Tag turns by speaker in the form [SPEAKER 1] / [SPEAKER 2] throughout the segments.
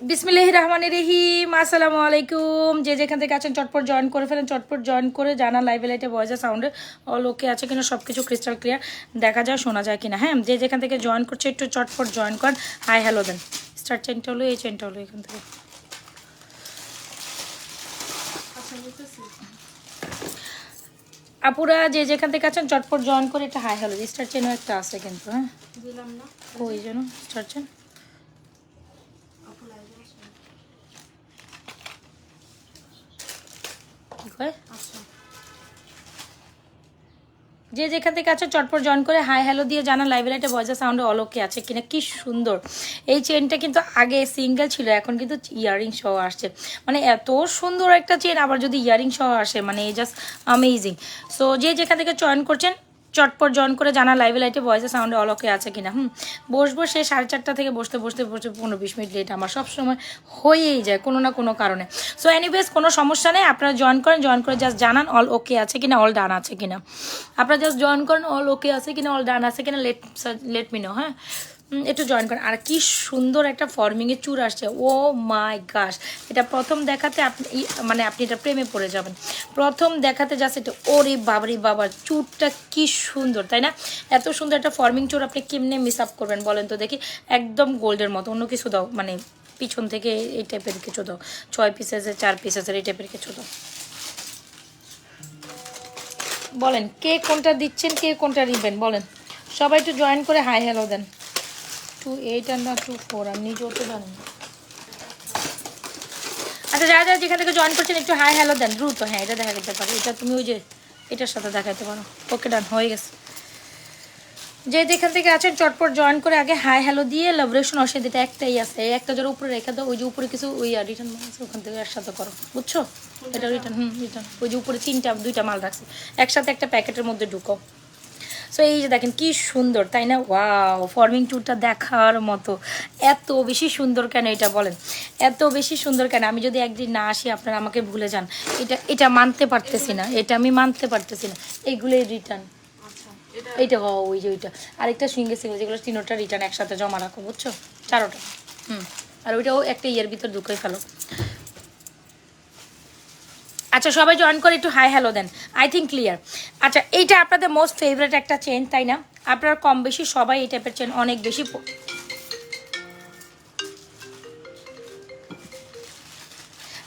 [SPEAKER 1] বিসমিল্লাহির রহমানির রহিম, আসসালামু আলাইকুম। যে যেখান থেকে আছেন চটপট জয়েন করে ফেলেন, চটপট জয়েন করে জানা লাইভে লাইটে ভয়েসে সাউন্ডে অল ওকে আছে কিনা, সব কিছু ক্রিস্টাল ক্লিয়ার দেখা যায়, শোনা যায় কিনা। হ্যাঁ, যে যেখান থেকে জয়েন করছে একটু চটপট জয়েন করেন, হাই হ্যালো দেন। স্টার্ট চেনটা হলো, এই চেনটা হলো এখান থেকে। আপুরা যে যেখান থেকে আছেন চটপট জয়েন করে একটা হাই হ্যালো। স্টার চেনও একটা আছে কিন্তু, হ্যাঁ ওই জন্য স্টার চেন। যে যেখান থেকে আছে চটপট জয়েন করে হাই হ্যালো দিয়ে জানা লাইভে লাইটে ভয়েস সাউন্ডে অলোকে আছে কিনা। কি সুন্দর এই চেনটা, কিন্তু আগে সিঙ্গেল ছিল, এখন কিন্তু ইয়ারিং সহ আসছে। মানে এত সুন্দর একটা চেন, আবার যদি ইয়ারিং সহ আসে মানে জাস্ট আমেজিং। সো যে যেখান থেকে জয়েন করছেন চটপট জয়েন করে জানা লাইভে লাইটে ভয়েসে সাউন্ডে অলোকে আছে কিনা। বসবো সে 4:30 থেকে বসতে 15-20 মিনিট লেট আমার সবসময় হয়েই যায় কোনো না কোনো কারণে। সো এনিওয়েজ কোনো সমস্যা নেই, আপনারা জয়েন করেন, জয়েন করে জাস্ট জানান অল ওকে আছে কিনা, অল ডান আছে কিনা। আপনারা জাস্ট জয়েন করেন, অল ওকে আছে কিনা, অল ডান আছে কিনা, লেট মি নো। হ্যাঁ, একটু জয়েন করেন। আর কি সুন্দর একটা ফর্মিংয়ের চুর আসছে, ও মাই গাশ। এটা প্রথম দেখাতে আপনি মানে আপনি এটা প্রেমে পড়ে যাবেন। প্রথম দেখাতে জাস্ট এটা ওরে বাবারি বাবা, চুরটা কি সুন্দর, তাই না? এত সুন্দর একটা ফর্মিং চুর আপনি কেমনে মিস আপ করবেন বলেন তো দেখি। একদম গোল্ডের মতো। অন্য কিছু দাও, মানে পিছন থেকে এই টাইপের কিছু দাও, 6 পিসেসের 4 পিসেসের এই টাইপের কিছু দাও। বলেন কে কোনটা দিচ্ছেন, কে কোনটা নিবেন বলেন। সবাই একটু জয়েন করে হাই হ্যালো দেন। 28 আর না 24, আমি নিজেও তো জানি না। আচ্ছা, যারা যারা যেখান থেকে জয়েন করছেন একটু হাই হ্যালো দেন দ্রুত। হ্যাঁ, এটা দেখা যেতে পারে, এটা তুমি ওই যে এটার সাথে দেখাতে পারো। ওকে, ডান হয়ে গেছে। যে যেখান থেকে আছেন চটপট জয়েন করে আগে হাই হ্যালো দিয়ে লাভরেশন অসে দিতে একটাই আছে, একটা যারা উপরে রেখে দাও, ওই যে উপরে কিছু ওই রিটার্ন মাল আছে ওখান থেকে একসাথে করো, বুঝছো? এটা রিটার্ন, রিটার্ন ওই যে উপরে 2টা মাল রাখছে একসাথে একটা প্যাকেটের মধ্যে ঢুকো। সো এই যে দেখেন কি সুন্দর, তাই না? ওয়াও, ফর্মিং ট্যুরটা দেখার মতো। এত বেশি সুন্দর কেন এটা বলেন, এত বেশি সুন্দর কেন? আমি যদি একদিন না আসি আপনারা আমাকে ভুলে যান, এটা মানতে পারতেছি না, এটা আমি মানতে পারতেছি না। এইগুলোই রিটার্ন, এইটা ওই যে ওইটা আরেকটা সুইঙ্গে সিঙ্গেল, যেগুলো 3টা রিটার্ন একসাথে জমা রাখো, বুঝছো? 4টা। আর ওইটাও একটা ইয়ের ভিতর ঢুকে ফেলো। আচ্ছা, সবাই জয়েন করে একটু হাই হ্যালো দেন। I think clear. আচ্ছা, এইটা আপনাদের মোস্ট ফেভারিট একটা চেন, তাই না? আপনারা কম বেশি সবাই এই টাইপের চেন অনেক বেশি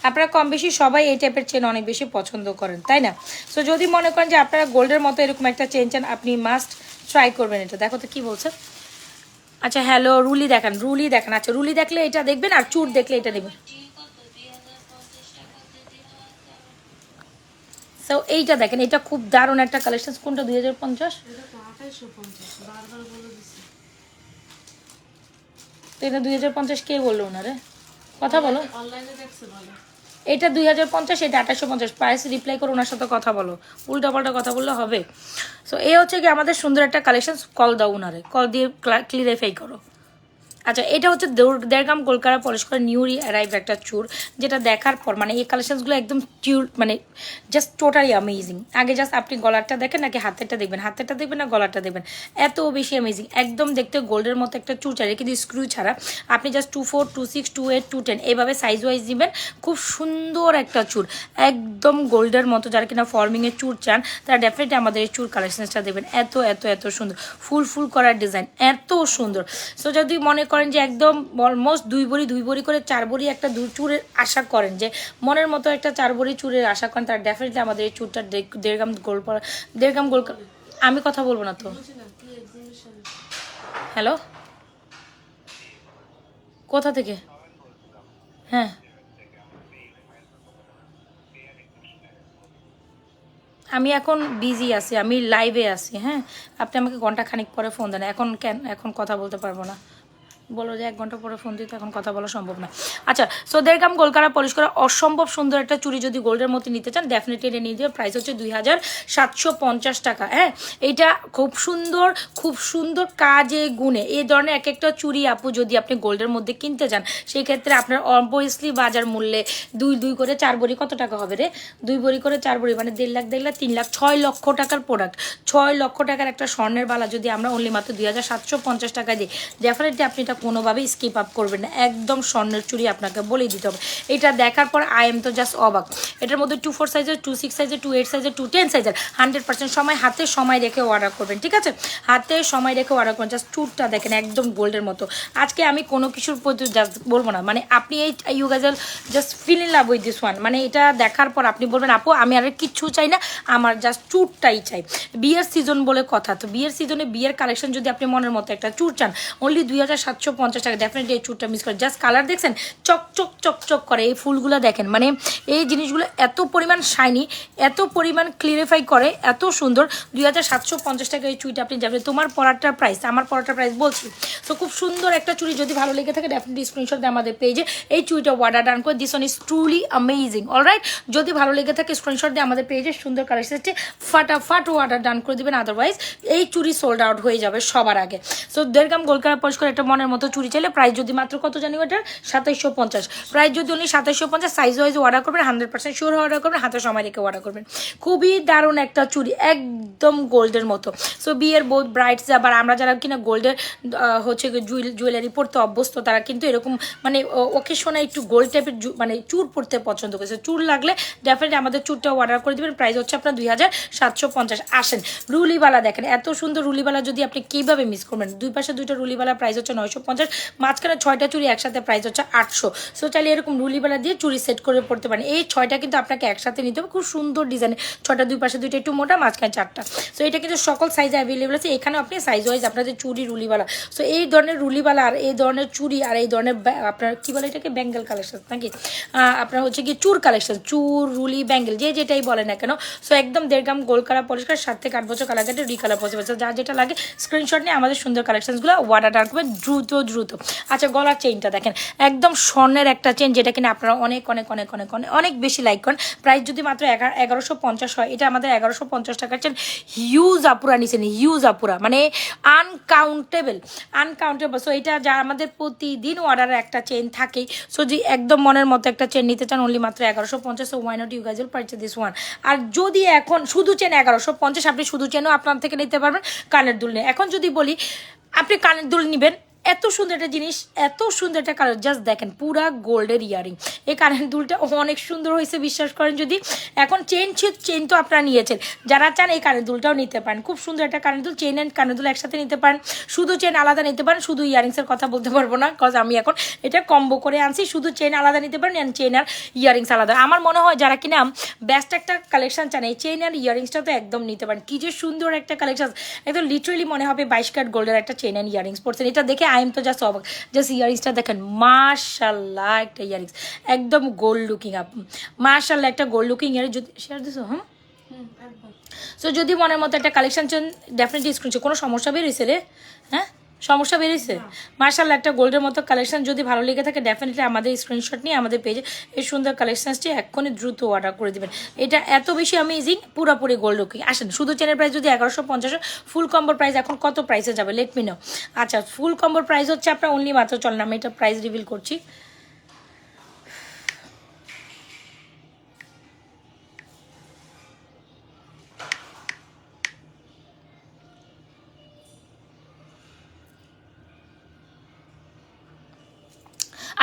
[SPEAKER 1] আপনারা কম বেশি সবাই এই টাইপের চেন অনেক বেশি পছন্দ করেন, তাই না? সো যদি মনে করেন যে আপনারা গোল্ডের মতো এরকম একটা চেন চান, আপনি মাস্ট ট্রাই করবেন এটা। দেখো তো কি বলছে। আচ্ছা হ্যালো, রুলি দেখান, রুলি দেখান। আচ্ছা, রুলি দেখলে এটা দেখবেন, আর চুর দেখলে এটা দেখবেন। সো এইটা দেখেন, এটা খুব দারুণ একটা কালেকশন। কোনটা 2050? তো এটা 2050 কে বললো ওনারে? কথা বলো। এটা 2050, এটা 2850। প্রাইস রিপ্লাই করে ওনার সাথে কথা বলো, উল্টাপাল্টা কথা বললে হবে। সো এই হচ্ছে কি আমাদের সুন্দর একটা কালেকশন। কল দাও ওনারে, কল দিয়ে ক্লিয়ারিফাই করো। আচ্ছা, এটা হচ্ছে দেড়গ্রাম কলকাতা পলিশ করে নিউরি অ্যারাইভ একটা চুর, যেটা দেখার পর মানে এই কালেকশনসগুলো একদম চুর, মানে জাস্ট টোটালি অ্যামেজিং। আগে জাস্ট আপনি গলারটা দেখেন নাকি হাতেরটা দেখবেন, হাতেরটা দেখবেন না গলারটা দেখবেন, এত বেশি অ্যামেজিং। একদম দেখতে গোল্ডের মতো একটা চুর চাই, কিন্তু স্ক্রু ছাড়া। আপনি জাস্ট 24, 26, 28, 210 এইভাবে সাইজ ওয়াইজ দিবেন। খুব সুন্দর একটা চুর, একদম গোল্ডের মতো। যারা কিনা ফর্মিংয়ের চুর চান তারা ডেফিনেটলি আমাদের এই চুর কালেকশনসটা দেবেন। এত এত এত সুন্দর, ফুল ফুল করার ডিজাইন, এত সুন্দর। সো যদি মনে করেন যে একদম অলমোস্ট 2 ভরি করে 4 ভরি একটা চুরের আশা করেন, যে মনের মতো একটা 4 ভরি চুরের আশা করেন, তার ডেফিনেটলি আমাদের এই চুরটা 1.5 গ্রাম গোল্ড। আমি কথা বলবো না তো। হ্যালো, কোথা থেকে? হ্যাঁ, আমি এখন বিজি আছি, আমি লাইভে আছি। হ্যাঁ, আপনি আমাকে ঘন্টা খানিক পরে ফোন দেন। এখন কেন, এখন কথা বলতে পারবো না। বলো যে 1 ঘন্টা পরে ফোন দিতে, এখন কথা বলা সম্ভব না। আচ্ছা, সো 1.5 গ্রাম গোল্ড কারা পলিশ করা অসম্ভব সুন্দর একটা চুড়ি যদি গোল্ডের মতো নিতে চান ডেফিনেটলি এটা নিয়ে দেবে। প্রাইস হচ্ছে 2750 টাকা। হ্যাঁ, এইটা খুব সুন্দর, খুব সুন্দর কাজে গুণে এই ধরনের এক একটা চুড়ি আপু যদি আপনি গোল্ডের মধ্যে কিনতে চান, সেই ক্ষেত্রে আপনার অবভিয়াসলি বাজার মূল্যে 2 করে 4 ভরি কত টাকা হবে রে? 2 ভরি করে 4 ভরি মানে 1.5 লাখ 1.5 লাখ 3 লাখ 6 লক্ষ টাকার প্রোডাক্ট। 6 লক্ষ টাকার একটা স্বর্ণের বালা যদি আমরা অনলি মাত্র 2750 টাকা দিই, ডেফিনেটলি আপনি এটা ভিডিওটা কোনোভাবেই স্কিপ আপ করবেন না, একদম স্বর্ণের চুড়ি আপনাকে বলেই দিতে হবে। এটা দেখার পর আই এম তো জাস্ট অবাক। এটার মধ্যে 2/4 সাইজের, 2/6 সাইজের, 2/8 সাইজের, 2/10 সাইজের 100% সময় হাতে সময় রেখে অর্ডার করবেন, ঠিক আছে? হাতে সময় রেখে অর্ডার করবেন। জাস্ট চুরটা দেখেন একদম গোল্ডের মতো। আজকে আমি কোনো কিছুর প্রতি জাস্ট বলবো না, মানে আপনি এই you guys just feel in love with this one. মানে এটা দেখার পর আপনি বলবেন আপু আমি আর কিচ্ছু চাই না, আমার জাস্ট চুরটাই চাই। বিয়ের সিজন বলে কথা, তো বিয়ের সিজনে বিয়ের কালেকশন যদি আপনি মনের মতো একটা চুর চান, অনলি 2750 টাকা, ডেফিনেটলি এই চুরটা মিস করে। জাস্ট কালার দেখছেন চকচক চকচক করে, এই ফুলগুলো দেখেন, মানে এই জিনিসগুলো এত পরিমাণ শাইনি, এত পরিমাণ ক্লিয়ারিফাই করে, এত সুন্দর। 2750 টাকা এই চুড়িটা আপনি যাবেন। তোমার পরাটার প্রাইস, আমার পরাটার প্রাইস বলছি। তো খুব সুন্দর একটা চুড়ি, যদি ভালো লেগে থাকে ডেফিনেটলি স্ক্রিনশট দিয়ে আমাদের পেজে এই চুড়িটা অর্ডার ডান করে। This one is truly amazing, alright? যদি ভালো লেগে থাকে স্ক্রিনশট দিয়ে আমাদের পেজে সুন্দর কালেকশন হচ্ছে, ফাটাফাট অর্ডার ডান করে দিবেন, আদারওয়াইজ এই চুড়ি সোল্ড আউট হয়ে যাবে সবার আগে। সো 1.5 গ্রাম গোল্ড কালার পরিষ্কার একটা মনের মতো চুড়ি চাইলে প্রাইস যদি মাত্র কত জানি ওটার 2750, প্রাইস যদি উনি 2750, সাইজ ওয়াইজ অর্ডার করবেন, 100% শিওর অর্ডার করবেন, হাতে সময় রেখে অর্ডার করবেন। খুবই দারুণ একটা চুড়ি, একদম গোল্ডের মতো। সো বিয়ের বহুত ব্রাইডস, আবার আমরা যারা কিনা গোল্ডের হচ্ছে জুয়েলারি পরতে অভ্যস্ত, তারা কিন্তু এরকম মানে ওকেশনে একটু গোল্ড টাইপের মানে চুর পরতে পছন্দ করেছে। চুর লাগলে ডেফিনেটলি আমাদের চুরটা অর্ডার করে দেবেন। প্রাইস হচ্ছে আপনার 2750। আসেন রুলিবালা দেখেন, এত সুন্দর রুলিবালা যদি আপনি কীভাবে মিস করবেন। দুই পাশে দুইটা রুলিবালা, প্রাইস হচ্ছে 950, মাঝখানে 6টা চুড়ি একসাথে প্রাইস হচ্ছে 800। সো চাইলে এরকম রুলিবালা দিয়ে চুড়ি সেট করে পড়তে পারেন। এই 6টা কিন্তু আপনাকে একসাথে নিতে হবে, খুব সুন্দর ডিজাইনের 6টা, দুই পাশে দুইটা একটু মোটা, মাঝখানে 4টা। সো এটা কিন্তু সকল সাইজে অ্যাভেলেবল আছে। এখানেও আপনি সাইজ ওয়াইজ আপনাদের চুড়ি রুলিবালা, সো এই ধরনের রুলিবালা আর এই ধরনের চুড়ি আর এই ধরনের আপনার কী বলে এটাকে, ব্যাঙ্গেল কালেকশন নাকি আপনার হচ্ছে কি চুর কালেকশন, চুর রুলি ব্যাঙ্গেল যে যেটাই বলে না কেন। সো একদম 1.5 গ্রাম গোল্ড কালার পরিষ্কার, 7 থেকে 8 বছর কালার কাটে, রিকালার পসিবল। সো যার যেটা লাগে স্ক্রিনশট নিয়ে আমাদের সুন্দর কালেকশনসগুলো অর্ডার রাখবেন দ্রুত দ্রুত। আচ্ছা গলার চেইনটা দেখেন, একদম স্বর্ণের একটা চেইন, যেটা কিনা আপনারা অনেক অনেক অনেক অনেক অনেক অনেক বেশি লাইক করেন। প্রাইস যদি মাত্র 1150 হয়, এটা আমাদের 1150 টাকার চেন। হিউজ আপুরা নিছেন, হিউজ আপুরা, মানে আনকাউন্টেবল। সো এটা যা আমাদের প্রতিদিন অর্ডারে একটা চেন থাকেই। সো যে একদম মনের মতো একটা চেন নিতে চান, অনলি মাত্র 1150। So why not you guys will purchase this one. আর যদি এখন শুধু চেন 1150, আপনি শুধু চেনও আপনার থেকে নিতে পারবেন, কানের দুল নিয়ে। এখন যদি বলি আপনি কানের দুল নেবেন, এত সুন্দর একটা জিনিস, এত সুন্দর একটা কালার, জাস্ট দেখেন পুরা গোল্ডের ইয়ারিং। এই কানের দুলটা অনেক সুন্দর হয়েছে, বিশ্বাস করেন। যদি এখন চেন তো আপনারা নিয়েছেন, যারা চান এই কানের দুলটাও নিতে পারেন। খুব সুন্দর একটা কানের দুল, চেন অ্যান্ড কানের দুল একসাথে নিতে পারেন, শুধু চেন আলাদা নিতে পারেন। শুধু ইয়ারিংসের কথা বলতে পারবো না, কজ আমি এখন এটা কম্বো করে আনছি। শুধু চেন আলাদা নিতে পারেন অ্যান্ড চেন আর ইয়ারিংস আলাদা। আমার মনে হয় যারা কিনা বেস্ট একটা কালেকশন চান, এই চেন আর ইয়ারিংসটা তো একদম নিতে পারেন। কি যে সুন্দর একটা কালেকশন, একদম লিটারেলি মনে হবে 22 ক্যারেট গোল্ডের একটা চেন অ্যান্ড ইয়ারিংস পড়ছেন। এটা দেখে আই এম তো জাস্ট অবাক। জাস্ট ইয়ারিংসটা দেখেন, মাশাল্লাহ একটা ইয়ারিংস, একদম গোল্ড লুকিং আপ, মাশাল্লাহ একটা গোল্ড লুকিং ইয়ারিং। যদি শেয়ার দিছো, হ্যাঁ। সো যদি মনের মতো একটা কালেকশন চান, ডেফিনেটলি স্ক্রিনশট। কোনো সমস্যা বেরিয়েছে রে? হ্যাঁ, সমস্যা বেরিয়েছে? মার্শাল্লাহ একটা গোল্ডের মতো কালেকশন যদি ভালো লেগে থাকে, ডেফিনেটলি আমাদের স্ক্রিনশট নিয়ে আমাদের পেজে এই সুন্দর কালেকশনসটি এক্ষুনি দ্রুত অর্ডার করে দেবেন। এটা এত বেশি অ্যামেজিং, পুরোপুরি গোল্ড লুকিং। আসেন, শুধু চেনের প্রাইস যদি 1150, ফুল কম্বোর প্রাইস এখন কত প্রাইসে যাবে লেট মি নো। আচ্ছা, ফুল কম্বোর প্রাইস হচ্ছে আপনার অনলি মাত্র, চলেন আমি এটা প্রাইস রিভিল করছি।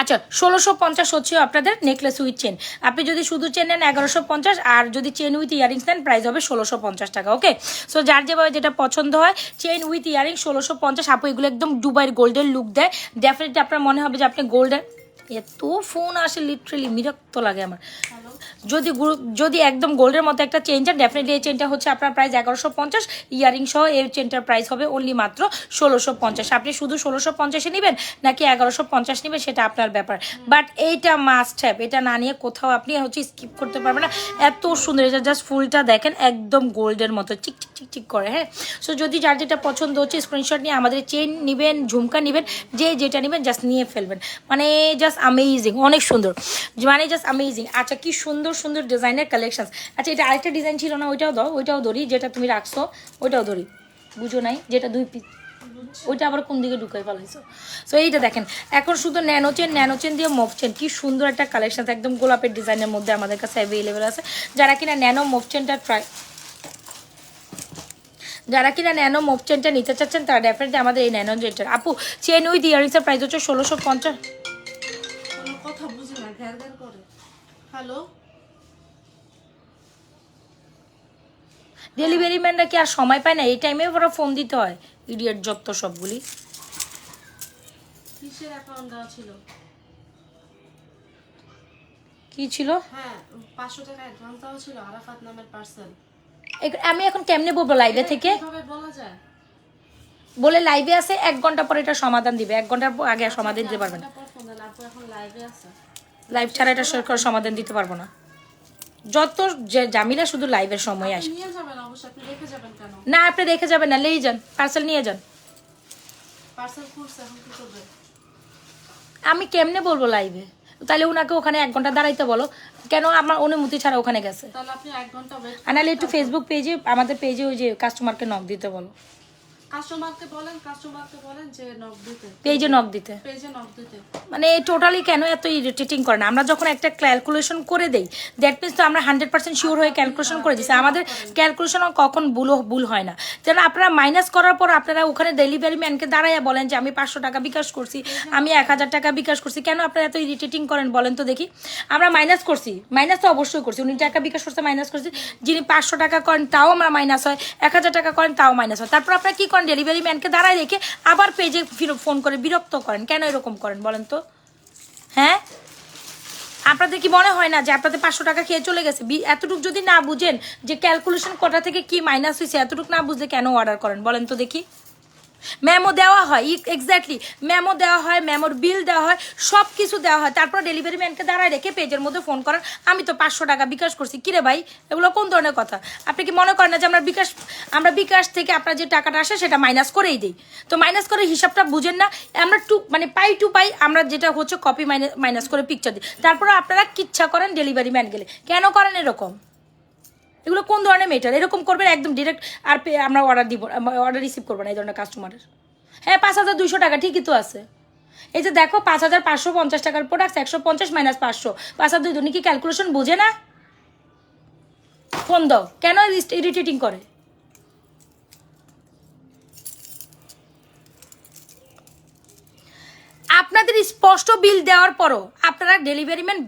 [SPEAKER 1] আচ্ছা, 1650 হচ্ছে আপনাদের নেকলেস উইথ চেন। আপনি যদি শুধু চেন নেন 1150, আর যদি চেন উইথ ইয়ারিংস নেন প্রাইস হবে 1650 টাকা। ওকে, সো যার যেভাবে যেটা পছন্দ হয়, চেন উইথ ইয়ারিং 1650। আপু এগুলো একদম দুবাইয়ের গোল্ডের লুক দেয়, ডেফিনেটলি আপনার মনে হবে যে আপনি গোল্ডের। এত ফোন আসে, লিটারেলি বিরক্ত লাগে আমার। যদি একদম গোল্ডের মতো একটা চেন চান, ডেফিনেটলি এই চেনটা হচ্ছে আপনার প্রাইস 1150, ইয়ারিং সহ এই চেনটার প্রাইস হবে অনলি মাত্র 1650। আপনি শুধু 1650-এ নেবেন নাকি 1150 নেবেন সেটা আপনার ব্যাপার, বাট এইটা মাস্ট হ্যাভ। এটা না নিয়ে কোথাও আপনি হচ্ছে স্কিপ করতে পারবেন না। এত সুন্দর, এটা জাস্ট ফুলটা দেখেন, একদম গোল্ডের মতো চিক চিক চিক চিক করে। হ্যাঁ, সো যদি যার যেটা পছন্দ হচ্ছে স্ক্রিনশট নিয়ে আমাদের চেন নেবেন, ঝুমকা নেবেন, যে যেটা নেবেন জাস্ট নিয়ে ফেলবেন। মানে জাস্ট অ্যামেজিং, অনেক সুন্দর, মানে জাস্ট অ্যামেজিং। আচ্ছা, কি সুন্দর সুন্দর ডিজাইনের কালেকশন। আচ্ছা, এটা আরেকটা ডিজাইন ছিল না, ওইটাও দাও, ওইটাও ধরি, যেটা তুমি রাখছো ওইটাও ধরি, বুঝো নাই, যেটা 2 পিস, ওইটা আবার কোন দিকে ঢুকাই ফেলাইছো। সো এইটা দেখেন, এখন শুধু ন্যানো চেন দিয়ে মুভ চেন, কি সুন্দর একটা কালেকশন, একদম গোলাপের ডিজাইনের মধ্যে আমাদের কাছে অ্যাভেলেবেল আছে। যারা কিনা ন্যানো মুভ চেনটা যারা কিনা ন্যানো মুভ চেনটা নিতে চাচ্ছেন তারা ডেফিনেটলি আমাদের এই ন্যানো চেনটা। আপু চেন উইথ ইয়ারিংসের প্রাইস হচ্ছে 1650।
[SPEAKER 2] কোনো কথা বুঝি না, ঘ্যার ঘ্যার করে। হ্যালো,
[SPEAKER 1] ডেলিভারি ম্যানরা কি আর সময় পায় না? এই টাইমে ওরা ফোন দিতে হয়, ইডিয়েট যত সবগুলি।
[SPEAKER 2] কিসের অ্যাকাউন্ট দেওয়া ছিল?
[SPEAKER 1] কি ছিল?
[SPEAKER 2] হ্যাঁ, 500 টাকা অ্যাডভান্স দেওয়া ছিল আরাফাত নামের পার্সেল।
[SPEAKER 1] আমি এখন কেমনে বলবো লাইভে থেকে?
[SPEAKER 2] কিভাবে বলা যায়?
[SPEAKER 1] বলে লাইভে আছে 1 ঘন্টা পরে এটা সমাধান দিবে, 1 ঘন্টার আগে সমাধান দিতে পারবেন।
[SPEAKER 2] পর ফোন দেন, আপু এখন লাইভে আছে।
[SPEAKER 1] লাইভ ছাড়া এটা সরকার সমাধান দিতে পারবো না। যত জামিলা শুধু লাইভের সময় আসে।
[SPEAKER 2] নিয়ে যাবেন অবশ্যই, আপনি রেখে যাবেন কেন?
[SPEAKER 1] না আপনি রেখে যাবেন না, নিয়ে যান, পার্সেল নিয়ে যান।
[SPEAKER 2] পার্সেল খুলছে, এখন কি করবে?
[SPEAKER 1] আমি কেমনে বলবো লাইভে? তাহলে ওনাকে ওখানে 1 ঘন্টা দাঁড়াইতে বলো, কেন আমার অনুমতি ছাড়া ওখানে গেছে।
[SPEAKER 2] তাহলে আপনি 1 ঘন্টা ওয়েট
[SPEAKER 1] নাহলে একটু ফেসবুক পেজে, আমাদের পেজে ওই যে কাস্টমারকে নক দিতে বলো,
[SPEAKER 2] কাস্টমারকে বলেন যে নক দিতে,
[SPEAKER 1] পেজে নক দিতে।
[SPEAKER 2] পেজে নক দিতে।
[SPEAKER 1] মানে টোটালি কেন এত ইরিটেটিং করেন? আমরা যখন একটা ক্যালকুলেশন করে দেই, দ্যাট মিনস তো আমরা 100% শিওর হয়ে ক্যালকুলেশন করে দিচ্ছি। আমাদের ক্যালকুলেশন কখন ভুল হয় না। যেন আপনারা মাইনাস করার পর আপনারা ওখানে ডেলিভারি ম্যানকে দাঁড়াইয়া বলেন যে আমি 500 টাকা বিকাশ করছি, আমি 1000 টাকা বিকাশ করছি। কেন আপনারা এত ইরিটেটিং করেন বলেন তো দেখি? আমরা মাইনাস করছি, মাইনাস তো অবশ্যই করছি, উনি টাকা বিকাশ করছে মাইনাস করছি। যিনি 500 টাকা করেন তাও আমরা মাইনাস হয়, 1000 টাকা করেন তাও মাইনাস হয়। তারপর আপনারা কি করেন? ডেলিভারি ম্যানকে দাঁড়ায় রেখে আবার পেজে ফোন করে বিরক্ত করেন। কেন এরকম করেন বলেন তো? হ্যাঁ, আপনাদের কি মনে হয় না যে আপনাদের 500 টাকা খেয়ে চলে গেছে? এতটুকু যদি না বুঝেন যে ক্যালকুলেশন কটা থেকে কি মাইনাস হয়েছে, এতটুকু না বুঝলে কেন অর্ডার করেন বলেন তো দেখি? মেমো দেওয়া হয়, এক্স্যাক্টলি মেমো দেওয়া হয়, মেমোর বিল দেওয়া হয়, সব কিছু দেওয়া হয়। তারপর ডেলিভারি ম্যানকে দাঁড়ায় রেখে পেজের মধ্যে ফোন করেন, আমি তো 500 টাকা বিকাশ করছি। কিরে ভাই, এগুলো কোন ধরনের কথা? আপনি কি মনে করেন না যে আমরা বিকাশ থেকে আপনার যে টাকাটা আসে সেটা মাইনাস করেই দিই? তো মাইনাস করে হিসাবটা বুঝেন না? আমরা পাই টু পাই আমরা যেটা হচ্ছে কপি মাইনাস করে পিকচার দিই। তারপরে আপনারা কিচ্ছা করেন ডেলিভারি ম্যান গেলে। কেন করেন এরকম? এগুলো কোন ধরনের মেটার? এরকম করবেন একদম ডিরেক্ট, আর আমরা অর্ডার রিসিভ করবো না এই ধরনের কাস্টমারের। হ্যাঁ, 5200 টাকা ঠিকই তো আছে। এই যে দেখো 5550 টাকার প্রোডাক্ট, 150 মাইনাস 500, 5200। উনি কি ক্যালকুলেশন বোঝে না? ফোন দাও, কেন ইরিটেটিং করে? আপনাদের স্পষ্ট বিল দেওয়ার পরও আপনারা ডেলিভারি ম্যান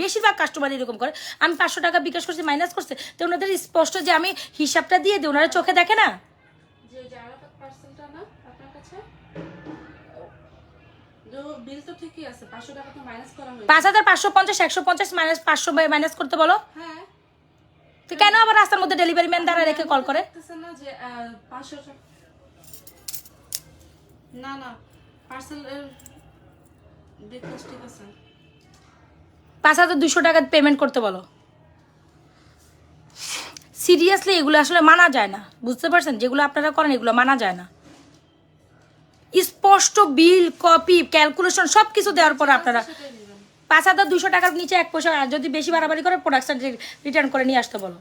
[SPEAKER 1] বেশিরভাগ কাস্টমার এরকম করে, আমি 500 টাকা বিকাশ করছি মাইনাস করছে, তো ওনাদের স্পষ্ট যে আমি হিসাবটা দিয়ে দিই, ওনারা চোখে দেখে না।
[SPEAKER 2] যে আরাফাত পার্সেলটা না আপনার কাছে, বিল তো ঠিকই আছে, 500 টাকা তো মাইনাস করা হয়েছে।
[SPEAKER 1] 5550, 150 মাইনাস 500 মাইনাস করতে বলো।
[SPEAKER 2] হ্যাঁ,
[SPEAKER 1] তো কেন আবার রাস্তার মধ্যে ডেলিভারি ম্যান দ্বারা রেখে কল করে?
[SPEAKER 2] না যে 500 টাকা না পার্সেল রিকোয়েস্ট ঠিক আছে,
[SPEAKER 1] 5200 টাকা পেমেন্ট করতে বলো। সিরিয়াসলি এগুলো আসলে মানা যায় না, বুঝতে পারছেন? যেগুলো আপনারা করেন এগুলো মানা যায় না। স্পষ্ট বিল, কপি, ক্যালকুলেশন সব কিছু দেওয়ার পর আপনারা 5200 টাকার নিচে 1 পয়সা, আর যদি বেশি বাড়াবাড়ি করে প্রোডাক্টটা রিটার্ন করে নিয়ে আসতে বলো।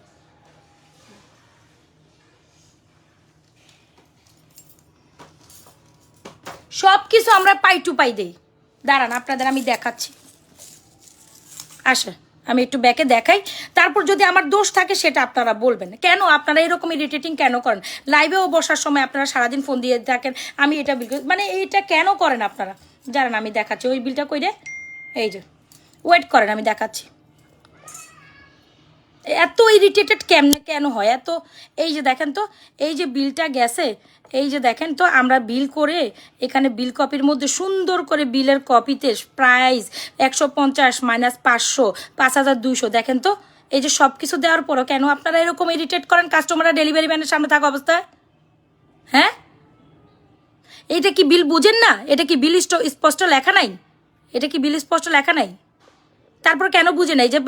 [SPEAKER 1] সব কিছু আমরা পাই টু পাই দেই। দাঁড়ান আপনাদের আমি দেখাচ্ছি, আসে আমি একটু ব্যাকে দেখাই, তারপর যদি আমার দোষ থাকে সেটা আপনারা বলবেন। কেন আপনারা এরকম ইরিটেটিং কেন করেন? লাইভেও বসার সময় আপনারা সারাদিন ফোন দিয়ে থাকেন, আমি এটা বিল, এইটা কেন করেন আপনারা? জানেন আমি দেখাচ্ছি, ওই বিলটা কই রে, এই যে ওয়েট করেন আমি দেখাচ্ছি। এত ইরিটেটেড কেন হয় এত? এই যে দেখেন তো, এই যে বিলটা গেছে, এই যে দেখেন তো, আমরা বিল করে এখানে বিল কপির মধ্যে সুন্দর করে বিলের কপিতে প্রাইস 150 মাইনাস 500, 5200 দেখেন তো। এই যে সব কিছু দেওয়ার পরও কেন আপনারা এরকম ইরিটেট করেন কাস্টমাররা ডেলিভারি ম্যানের সামনে থাকা অবস্থায়? হ্যাঁ, এইটা কি বিল বুঝেন না? এটা কি বিল স্পষ্ট লেখা নাই? এটা কি বিল স্পষ্ট লেখা নাই? তারপর কেন বুঝে নাই যে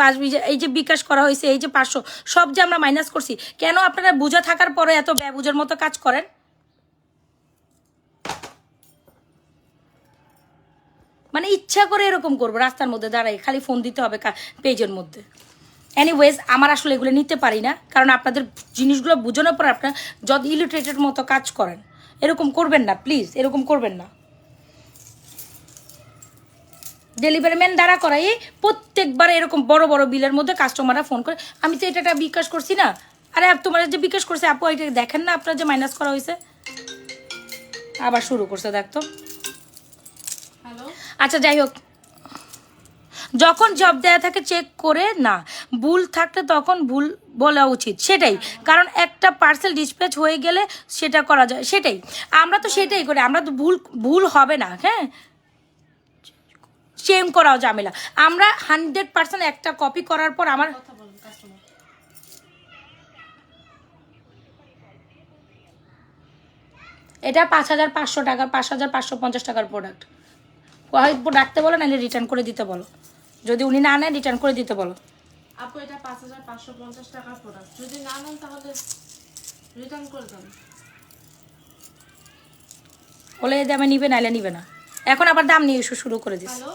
[SPEAKER 1] এই যে বিকাশ করা হয়েছে, এই যে 500 সব যে আমরা মাইনাস করছি, কেন আপনারা বুঝা থাকার পরে এত বুঝার মতো কাজ করেন? ইচ্ছা করে এরকম করবো, রাস্তার মধ্যে দাঁড়াই খালি ফোন দিতে হবে পেজের মধ্যে। এনিওয়েজ আমার আসলে এগুলো নিতে পারি না, কারণ আপনাদের জিনিসগুলো বোঝানোর পর আপনারা যদি ইলিটারেটের মতো কাজ করেন। এরকম করবেন না প্লিজ, এরকম করবেন না। ডেলিভারি ম্যান দ্বারা করাই প্রত্যেকবার এরকম বড় বড় বিলের মধ্যে কাস্টমাররা ফোন করে, আমি তো এটা বিকাশ করছি না, আরে তোমার যে বিকাশ করছে আপু, এটা দেখেন না আপনার যে মাইনাস করা হয়েছে, আবার শুরু করছে দেখতো।
[SPEAKER 2] হ্যালো,
[SPEAKER 1] আচ্ছা যাই হোক, যখন জব দেয়া থাকে চেক করে না, ভুল থাকলে তখন ভুল বলা উচিত, সেটাই। কারণ একটা পার্সেল ডিসপ্যাচ হয়ে গেলে সেটা করা যায়, সেটাই আমরা তো সেটাই করি, আমরা তো ভুল ভুল হবে না, হ্যাঁ সেম করাও ঝামেলা। আমরা 100% একটা কপি করার পর আমার
[SPEAKER 2] কথা বলুন কাস্টমার।
[SPEAKER 1] এটা 5,500 টাকার, 5,550 টাকার প্রোডাক্ট। রাখতে বলো, নাহলে রিটার্ন করে দিতে বলো, যদি উনি না নেন রিটার্ন করে দিতে বলো।
[SPEAKER 2] আপু এটা 5,550 টাকার প্রোডাক্ট, যদি না নেন তাহলে রিটার্ন করে দেন।
[SPEAKER 1] বলে এই দামে নিবে, নাহলে নিবে না। এখন আবার দাম নিয়ে শুরু করে দিস।
[SPEAKER 2] হ্যালো,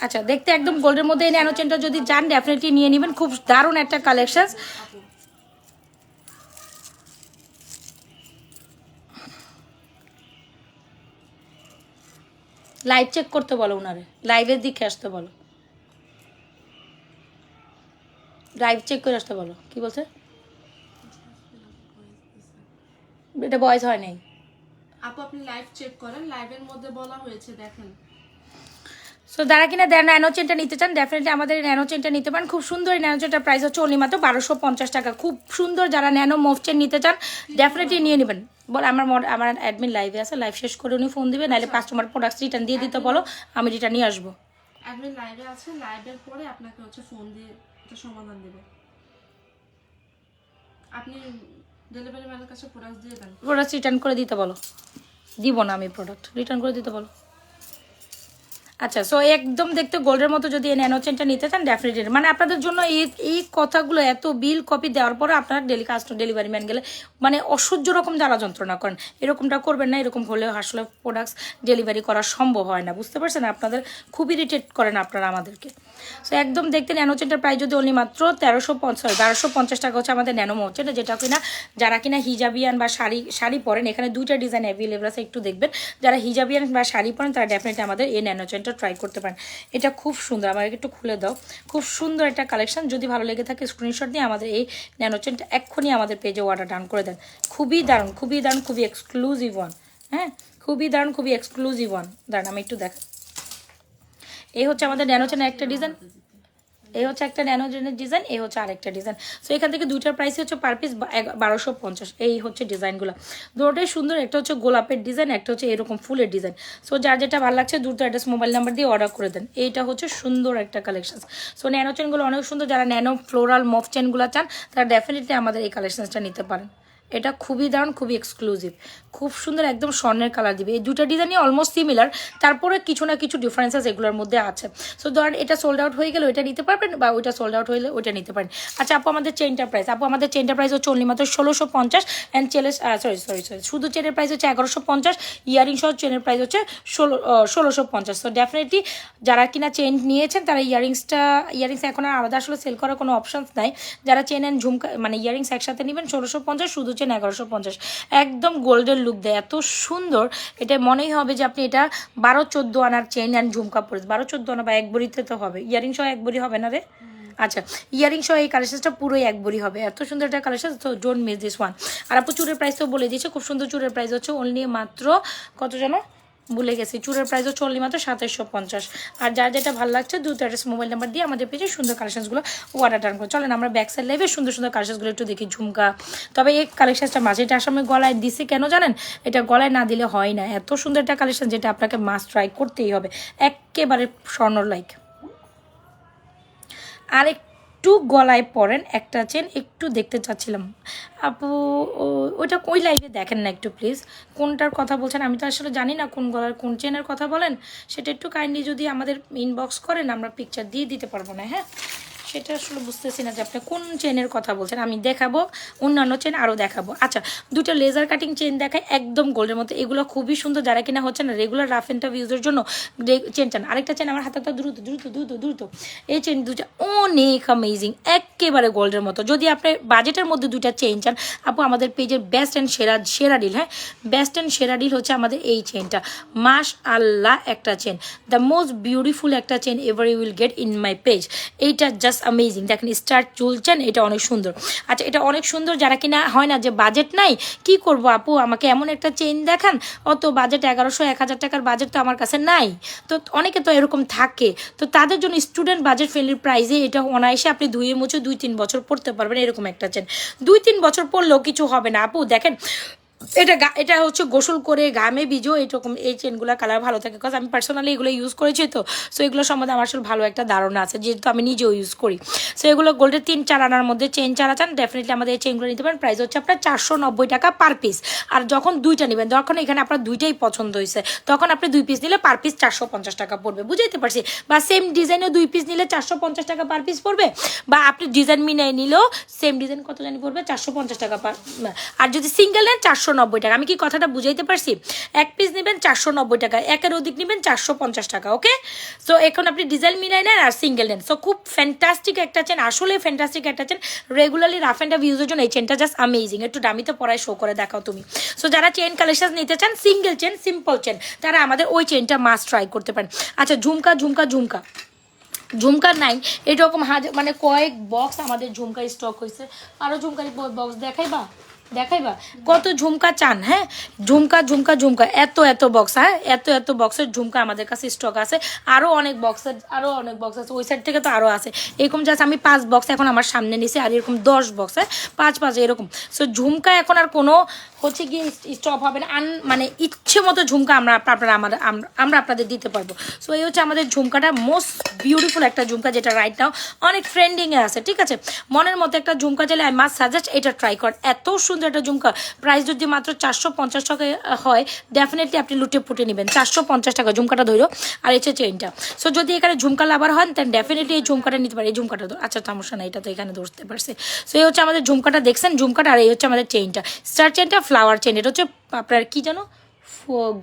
[SPEAKER 1] আচ্ছা, দেখতে একদম গোল্ডের মধ্যে এই ন্যানো চেনটা যদি যান ডেফিনেটলি নিয়ে নেবেন, খুব দারুণ একটা কালেকশন।
[SPEAKER 2] আপু
[SPEAKER 1] লাইভ চেক করতে বলো উনারে, লাইভের দিকে আসতে বলো, লাইভ চেক করে আসতে বলো। কি বলছে? এটা বয়স হয় নাই।
[SPEAKER 2] আপু আপনি লাইভ চেক করেন, লাইভের মধ্যে বলা হয়েছে দেখেন।
[SPEAKER 1] সো যারা কিনা ন্যানো চেনটা নিতে চান ডেফিনেটলি আমাদের ন্যানো চেনটা নিতে পারেন। খুব সুন্দর এই ন্যানো চেনটার প্রাইস হচ্ছে অনলি মাত্র 1250 টাকা। খুব সুন্দর, যারা ন্যানো মুভ চেন নিতে চান ডেফিনেটলি নিয়ে নেবেন। বল আমার অ্যাডমিন লাইভে আছে, লাইভ শেষ করে উনি ফোন দিবে, নাহলে কাস্টমার প্রোডাক্ট রিটার্ন দিয়ে দিতে বলো, আমি রিটার্ন নিয়ে আসবো।
[SPEAKER 2] অ্যাডমিন লাইভে আছে, লাইভের পরে আপনাকে হচ্ছে ফোন দিয়ে এটা সমাধান দেবে। আপনি ডেলিভারি ম্যানের কাছে প্রোডাক্ট দিয়ে দেন।
[SPEAKER 1] প্রোডাক্ট রিটার্ন করে দিতে বলো, দিব না আমি প্রোডাক্ট, রিটার্ন করে দিতে বলো। আচ্ছা, সো একদম দেখতে গোল্ডের মতো যদি এই ন্যানো চেনটা নিতে চান ডেফিনেটলি, মানে আপনাদের জন্য এই কথাগুলো এত বিল কপি দেওয়ার পরে আপনার ডেলিভারি ম্যান গেলে মানে অসহ্য রকম জ্বালা যন্ত্রণা করেন। এরকমটা করবেন না, এরকম হলেও আসলে প্রোডাক্টস ডেলিভারি করা সম্ভব হয় না, বুঝতে পারছেন? আপনাদের খুব ইরিটেট করেন আপনারা আমাদেরকে। সো একদম দেখতে ন্যানো চেনটার প্রাইস যদি অনলি মাত্র 1250 টাকা হচ্ছে আমাদের ন্যানো মোচেন, যেটা কিনা যারা কিনা হিজাবিয়ান বা শাড়ি পরেন, এখানে দুইটা ডিজাইন অ্যাভেলেবল আছে, একটু দেখবেন। যারা হিজাবিয়ান বা শাড়ি পরেন তারা ডেফিনেটলি আমাদের এই ন্যানো চেনটা ট্রাই করতে পারেন। এটা খুব সুন্দর, আমাকে একটু খুলে দাও। খুব সুন্দর একটা কালেকশন, যদি ভালো লেগে থাকে স্ক্রিনশট দিয়ে আমাদের এই ন্যানো চেনটা এক্ষুনি আমাদের পেজে অর্ডার ডান করে দেন। খুবই দারুণ, খুবই দারুণ, খুবই এক্সক্লুসিভ ওয়ান। হ্যাঁ, খুবই দারুণ, খুবই এক্সক্লুসিভ ওয়ান। দাঁড়ান আমি একটু দেখা। এই হচ্ছে আমাদের ন্যানো চেনের একটা ডিজাইন, এই হচ্ছে একটা ন্যানো চেনের ডিজাইন, এই হচ্ছে আরেকটা ডিজাইন। সো এখান থেকে দুইটার প্রাইস হচ্ছে পার পিস 1250। এই হচ্ছে ডিজাইনগুলো, দুটোটাই সুন্দর। একটা হচ্ছে গোলাপের ডিজাইন, একটা হচ্ছে এরকম ফুলের ডিজাইন। সো যার যেটা ভালো লাগছে দ্রুত অ্যাড্রেস মোবাইল নাম্বার দিয়ে অর্ডার করে দেন। এইটা হচ্ছে সুন্দর একটা কালেকশন। সো ন্যানো চেনগুলো অনেক সুন্দর, যারা ন্যানো ফ্লোরাল মফ চেনগুলো চান তারা ডেফিনেটলি আমাদের এই কালেকশনসটা নিতে পারেন। এটা খুবই দারুণ, খুবই এক্সক্লুসিভ, খুব সুন্দর, একদম স্বর্ণের কালার দিবে। এই দুটো ডিজাইনই অলমোস্ট সিমিলার, তারপরে কিছু না কিছু ডিফারেন্সেস এগুলোর মধ্যে আছে। সো ধরেন এটা সোল্ড আউট হয়ে গেলে ওইটা নিতে পারবেন, বা ওইটা সোল্ড আউট হলে ওইটা নিতে পারেন। আচ্ছা আপু, আমাদের চেনটার প্রাইস, আপু আমাদের চেনটার প্রাইস হচ্ছে অনলি মাত্র 1650 অ্যান্ড সরি শুধু চেনের প্রাইস হচ্ছে 1150, ইয়ারিং সহ চেনের প্রাইস হচ্ছে 1650। সো ডেফিনেটলি যারা কিনা চেন নিয়েছেন তারা ইয়ারিংস এখন আর আলাদা আসলে সেল করার কোনো অপশানস নাই। যারা চেন অ্যান্ড ঝুমকা মানে ইয়ারিংস একসাথে নেবেন 1650, শুধু চেন 1150। একদম গোল্ডেন লুক দেয়, এত সুন্দর। এটা মনেই হবে যে আপনি এটা 12-14 আনার চেন অ্যান্ড ঝুমকা পরে, 12-14 আনা বা এক বড়িতে তো হবে, ইয়ারিং সহ এক বড়ি হবে না রে? আচ্ছা, ইয়ারিং সহ এই কালেকশনটা পুরোই এক বড়ি হবে, এত সুন্দর একটা কালেকশন। তো ডোন্ট মিস দিস ওয়ান। আর আপু চুরের প্রাইস তো বলে দিয়েছে, খুব সুন্দর। চুরের প্রাইস হচ্ছে অনলি মাত্র কত জানো, ভুলে গেছি। চুরের প্রাইস হচ্ছে অনলি মাত্র 2750। আর যার যেটা ভালো লাগছে দ্রুত অ্যাড্রেস মোবাইল নাম্বার দিয়ে আমাদের পেজে সুন্দর কালেকশনসগুলো অর্ডার টান করে চলেন। আমরা ব্যাক সাইড লাইভে সুন্দর সুন্দর কালেকশনসগুলো একটু দেখি। ঝুমকা, তবে এই কালেকশনটা মাঝে এটা আসলে গলায় দিছি কেন জানেন? এটা গলায় না দিলে হয় না, এত সুন্দর একটা কালেকশন যেটা আপনাকে মাস্ট ট্রাই করতেই হবে, একেবারে স্বর্ণর লাইক। আর একটু গলায় পরেন একটা চেন, একটু দেখতে চাচ্ছিলাম আপু, ওইটা ওই লাইভে দেখেন না একটু প্লিজ, কোনটার কথা বলছেন? আমি তো আসলে জানি না কোন গলার কোন চেনের কথা বলেন, সেটা একটু কাইন্ডলি যদি আমাদের ইনবক্স করেন আমরা পিকচার দিয়ে দিতে পারবো না। হ্যাঁ, সেটা আসলে বুঝতেছি না যে আপনি কোন চেনের কথা বলছেন। আমি দেখাবো, অন্যান্য চেন আরও দেখাবো। আচ্ছা, দুটো লেজার কাটিং চেন দেখায় একদম গোল্ডের মতো, এগুলো খুবই সুন্দর। যারা কিনা হচ্ছে না রেগুলার রাফ অ্যান্ড টাফ ইউজের জন্য চেন চান। আরেকটা চেন আমার হাতে, দ্রুত দ্রুত দ্রুত দ্রুত, এই চেন দুটো অনেক অ্যামেজিং, একেবারে গোল্ডের মতো। যদি আপনি বাজেটের মধ্যে দুইটা চেন চান আপু, আমাদের পেজের বেস্ট অ্যান্ড সেরা ডিল, হ্যাঁ বেস্ট অ্যান্ড সেরা ডিল হচ্ছে আমাদের এই চেনটা। মাশআল্লাহ একটা চেন, দ্য মোস্ট বিউটিফুল একটা chain ever you will get in my page. এইটা জাস্ট জাস্ট অ্যামেজিং। দেখেন স্টার চুল চেন, এটা অনেক সুন্দর। আচ্ছা এটা অনেক সুন্দর, যারা কিনা হয় না যে বাজেট নাই, কি করব আপু আমাকে এমন একটা চেইন দেখান, অত বাজেট 1100-1000 টাকার বাজেট তো আমার কাছে নাই। তো অনেকে তো এরকম থাকে, তো তাদের জন্য স্টুডেন্ট বাজেট ফ্রেন্ডলি প্রাইসে এটা অনায়াসে আপনি ধুয়ে মুছে 2-3 বছর পরতে পারবেন। এরকম একটা চেন 2-3 বছর পরলেও কিছু হবে না আপু। দেখেন এটা হচ্ছে গোসল করে ঘামে ভিজো এরকম এই চেনগুলো কালার ভালো থাকে, বিকজ আমি পার্সোনালি এগুলো ইউজ করেছি, তো সো এগুলো সম্বন্ধে আমার আসলে ভালো একটা ধারণা আছে, যেহেতু আমি নিজেও ইউজ করি। সো এগুলো গোল্ডের 3-4 আনার মধ্যে চেন চারা চান, ডেফিনেটলি আমাদের এই চেনগুলো নিতে পারেন। প্রাইস হচ্ছে আপনার 490 টাকা পার পিস। আর যখন দুইটা নেবেন, যখন এখানে আপনার দুইটাই পছন্দ হয়েছে, তখন আপনি 2 পিস নিলে পার পিস 450 টাকা পড়বে, বুঝাইতে পারছি? বা সেম ডিজাইনে 2 পিস নিলে 450 টাকা পার পিস পড়বে, বা আপনি ডিজাইন মিলাই নিলেও সেম ডিজাইন কত জানি পড়বে 450 টাকা পার। আর যদি সিঙ্গেল নেন 490 টাকা। আমি কি কথাটা বুঝাইতে পারছি? এক পিস নেবেন 490 টাকা, একের অধিক নেবেন 450 টাকা। ওকে, সো এখন আপনি ডিজাইন মিলাই নেন আর সিঙ্গেল নেন। সো খুব ফ্যান্টাস্টিক একটা চেন, আসলে ফ্যান্টাস্টিক একটা chain. Regularly rough and tough ইউজের জন্য এই চেনটা জাস্ট অ্যামেজিং। একটু দামিতে পরায় শো করে দেখাও তুমি। সো যারা চেন কালেকশন নিতে চান, সিঙ্গেল চেন, সিম্পল চেন, তারা আমাদের ওই চেনটা মাস্ট ট্রাই করতে পারেন। আচ্ছা ঝুমকা নাই এরকম মানে কয়েক বক্স আমাদের ঝুমকার স্টক হয়েছে। আরও ঝুমকার বক্স দেখাইবা কত ঝুমকা চান? হ্যাঁ, ঝুমকা এত বক্স, হ্যাঁ এত বক্সের ঝুমকা আমাদের কাছে স্টক আছে। আরও অনেক বক্স আছে, ওই সাইড থেকে তো আরও আছে। এরকম জাস্ট আমি 5 বক্স এখন আমার সামনে নিছি, আর এরকম 10 বক্স, হ্যাঁ 5 এরকম। সো ঝুমকা এখন আর কোনো হচ্ছে গিয়ে স্টপ হবে না, মানে ইচ্ছে মতো ঝুমকা আমরা আপনাদের দিতে পারবো। সো এই হচ্ছে আমাদের ঝুমকাটা, মোস্ট বিউটিফুল একটা ঝুমকা, যেটা রাইট নাও অনেক ট্রেন্ডিংয়ে আছে। ঠিক আছে, মনের মতো একটা ঝুমকা চাইলে আই মাস্ট সাজেস্ট এটা ট্রাই কর। এত সুন্দর একটা ঝুমকা, প্রাইস যদি মাত্র 450 টাকা হয়, ডেফিনেটলি আপনি লুটে পুটে নেবেন। 450 টাকা ঝুমকাটা ধরো, আর এই চেইনটা। সো যদি এখানে ঝুমকা লাভার হন, দেন ডেফিনেটলি এই ঝুমকাটা নিতে পারে। এই ঝুমকাটা আচ্ছা সমস্যা না, এটা তো এখানে ধরতে পারছে। সো এই হচ্ছে আমাদের ঝুমকাটা, দেখছেন ঝুমকাটা, আর এই হচ্ছে আমাদের চেইনটা, স্টার চেইনটা, ফ্লাওয়ার চেইন। এটা হচ্ছে আপনার কি জানো,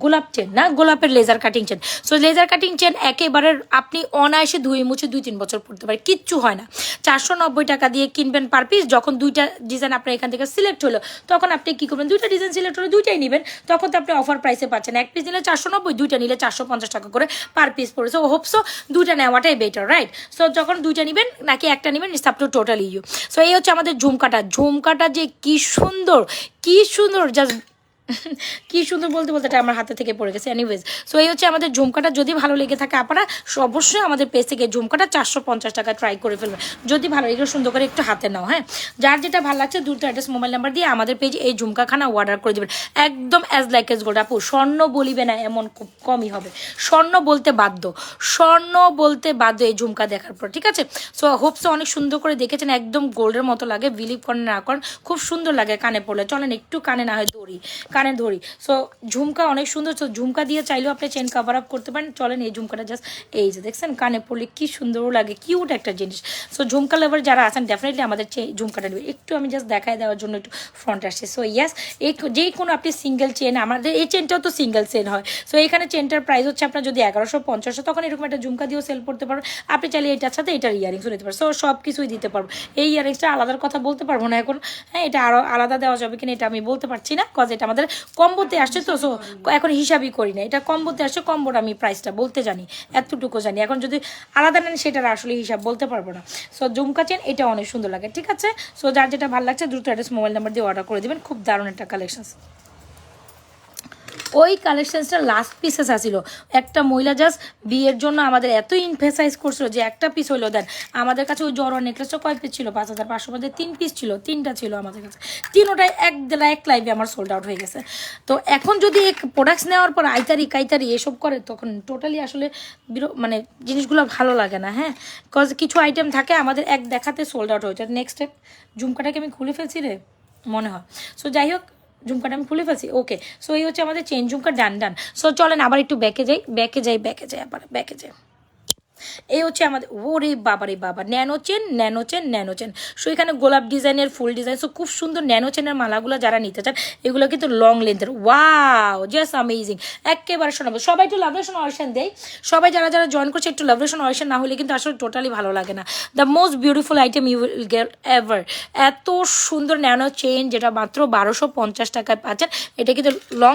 [SPEAKER 1] গোলাপ চেন না, গোলাপের laser cutting chain. So laser cutting chain একেবারে আপনি অনায়াসে ধুয়ে মুছে 2-3 বছর পড়তে পারে, কিচ্ছু হয় না। 490 টাকা দিয়ে কিনবেন পার পিস। যখন দুইটা ডিজাইন আপনার এখান থেকে সিলেক্ট হলো, তখন আপনি কি করবেন, দুইটা ডিজাইন সিলেক্ট হলে দুইটাই নেবেন, তখন তো আপনি অফার প্রাইসে পাচ্ছেন। এক পিস নিলে 490, দুইটা নিলে 450 টাকা করে পার পিস পড়ে। সো হোপসো দুইটা নেওয়াটাই বেটার, রাইট? সো যখন দুইটা নেবেন নাকি একটা নেবেন, it's up to totally you. So এই হচ্ছে আমাদের ঝুমকাটা যে কি সুন্দর জাস্ট কি সুন্দর বলতে এটা আমার হাতে থেকে পড়ে গেছে। এনিওয়েজ, সো এই হচ্ছে আমাদের ঝুমকাটা। যদি ভালো লেগে থাকে আপনারা অবশ্যই আমাদের পেজ থেকে ঝুমকাটা 450 টাকা ট্রাই করে ফেলবেন, যদি ভালো এগুলো সুন্দর করে একটু হাতে নাও। হ্যাঁ, যার যেটা ভালো লাগছে দ্রুত অ্যাড্রেস মোবাইল নাম্বার দিয়ে আমাদের পেজে এই ঝুমকাখানা অর্ডার করে দেবেন। একদম অ্যাজ লাইক এস গোল্ড। আপু স্বর্ণ বলিবে না এমন খুব কমই হবে, স্বর্ণ বলতে বাধ্য এই ঝুমকা দেখার পর। ঠিক আছে, সো হোপসো অনেক সুন্দর করে দেখেছেন, একদম গোল্ডের মতো লাগে, বিলিভ করেন না করেন, খুব সুন্দর লাগে কানে পড়লে। চলেন একটু কানে না হয় কানে ধরি। সো ঝুমকা অনেক সুন্দর। সো ঝুমকা দিয়ে চাইলেও আপনি চেন কাভার আপ করতে পারেন। চলেন এই ঝুমকাটা জাস্ট এই যে দেখছেন, কানে পড়লে কি সুন্দরও লাগে, কিউট একটা জিনিস। সো ঝুমকা লেভার যারা আছেন, ডেফিনেটলি আমাদের ঝুমকাটা নেবে। একটু আমি জাস্ট দেখায় দেওয়ার জন্য একটু ফ্রন্ট আসছে। সো ইয়াস, যে কোনো আপনি সিঙ্গেল চেন, আমাদের এই চেনটাও তো সিঙ্গেল চেন হয়। সো এখানে চেনটার প্রাইস হচ্ছে আপনার যদি 1150, তখন এরকম একটা ঝুমকা দিয়েও সেল করতে পারবেন। আপনি চাইলে এটার সাথে এটার ইয়ারিংসও নিতে পারেন। সো সব কিছুই দিতে পারবো। এই ইয়ারিংসটা আলাদার কথা বলতে পারবো না এখন, হ্যাঁ এটা আরও আলাদা দেওয়া যাবে কিনা এটা আমি বলতে পারছি না, কজ এটা আমাদের কম্বোতে আসছে। তো সো এখন হিসাবই করি না, এটা কম্বোতে আসছে, কম্বোর আমি প্রাইসটা বলতে জানি, এতটুকু জানি। এখন যদি আলাদা নেন সেটার আসলে হিসাব বলতে পারবো না। সো ঝুমকা চেন এটা অনেক সুন্দর লাগে। ঠিক আছে, সো যার যেটা ভালো লাগছে দ্রুত অ্যাড্রেস মোবাইল নাম্বার দিয়ে অর্ডার করে দেবেন। খুব দারুণ একটা কালেকশন। ওই কালেকশনসটা লাস্ট পিসেস আসছিল, একটা মহিলা জাস্ট বিয়ের জন্য আমাদের এত ইনফেসাইজ করছিল যে একটা পিস হইলো দেন। আমাদের কাছে ওই জড়োয়া নেকলেসটা কয় পিস ছিল, 5500 মধ্যে 3 পিস ছিল, 3টা ছিল আমাদের কাছে, 3টাই এক লাইভে আমার সোল্ড আউট হয়ে গেছে। তো এখন যদি এক প্রোডাক্টস নেওয়ার পর কাইতারি এসব করে, তখন টোটালি আসলে মানে জিনিসগুলো ভালো লাগে না। হ্যাঁ, কজ কিছু আইটেম থাকে আমাদের এক দেখাতে সোল্ড আউট হয়েছে। নেক্সট স্টেপ, ঝুমকাটাকে আমি খুলে ফেলছি রে মনে হয়। সো যাই হোক, ঝুমকাটা আমি খুলে ফেলছি। ওকে, সো এই হচ্ছে আমাদের চেন ঝুমকা ডান। সো চলেন আবার একটু ব্যাকে যাই আবার ব্যাকে যাই। এই হচ্ছে আমাদের ওরে বাবা ন্যানো চেন। সো এখানে গোলাপ ডিজাইনের ফুল ডিজাইন। সো খুব সুন্দর ন্যানো চেনের মালাগুলো যারা নিতে চান, এগুলো কিন্তু লং লেন্থের। ওয়াও, জাস্ট অ্যামেজিং, একেবারে শোনাবো। সবাই একটু লাভলেশন অরিশন দেয়, সবাই যারা জয়েন করছে একটু লাভলেশন অরিশন না হলে কিন্তু আসলে টোটালি ভালো লাগে না। The most beautiful item you will get ever. এত সুন্দর ন্যানো চেন, যেটা মাত্র 1250 টাকায় পাচ্ছেন। এটা কিন্তু লং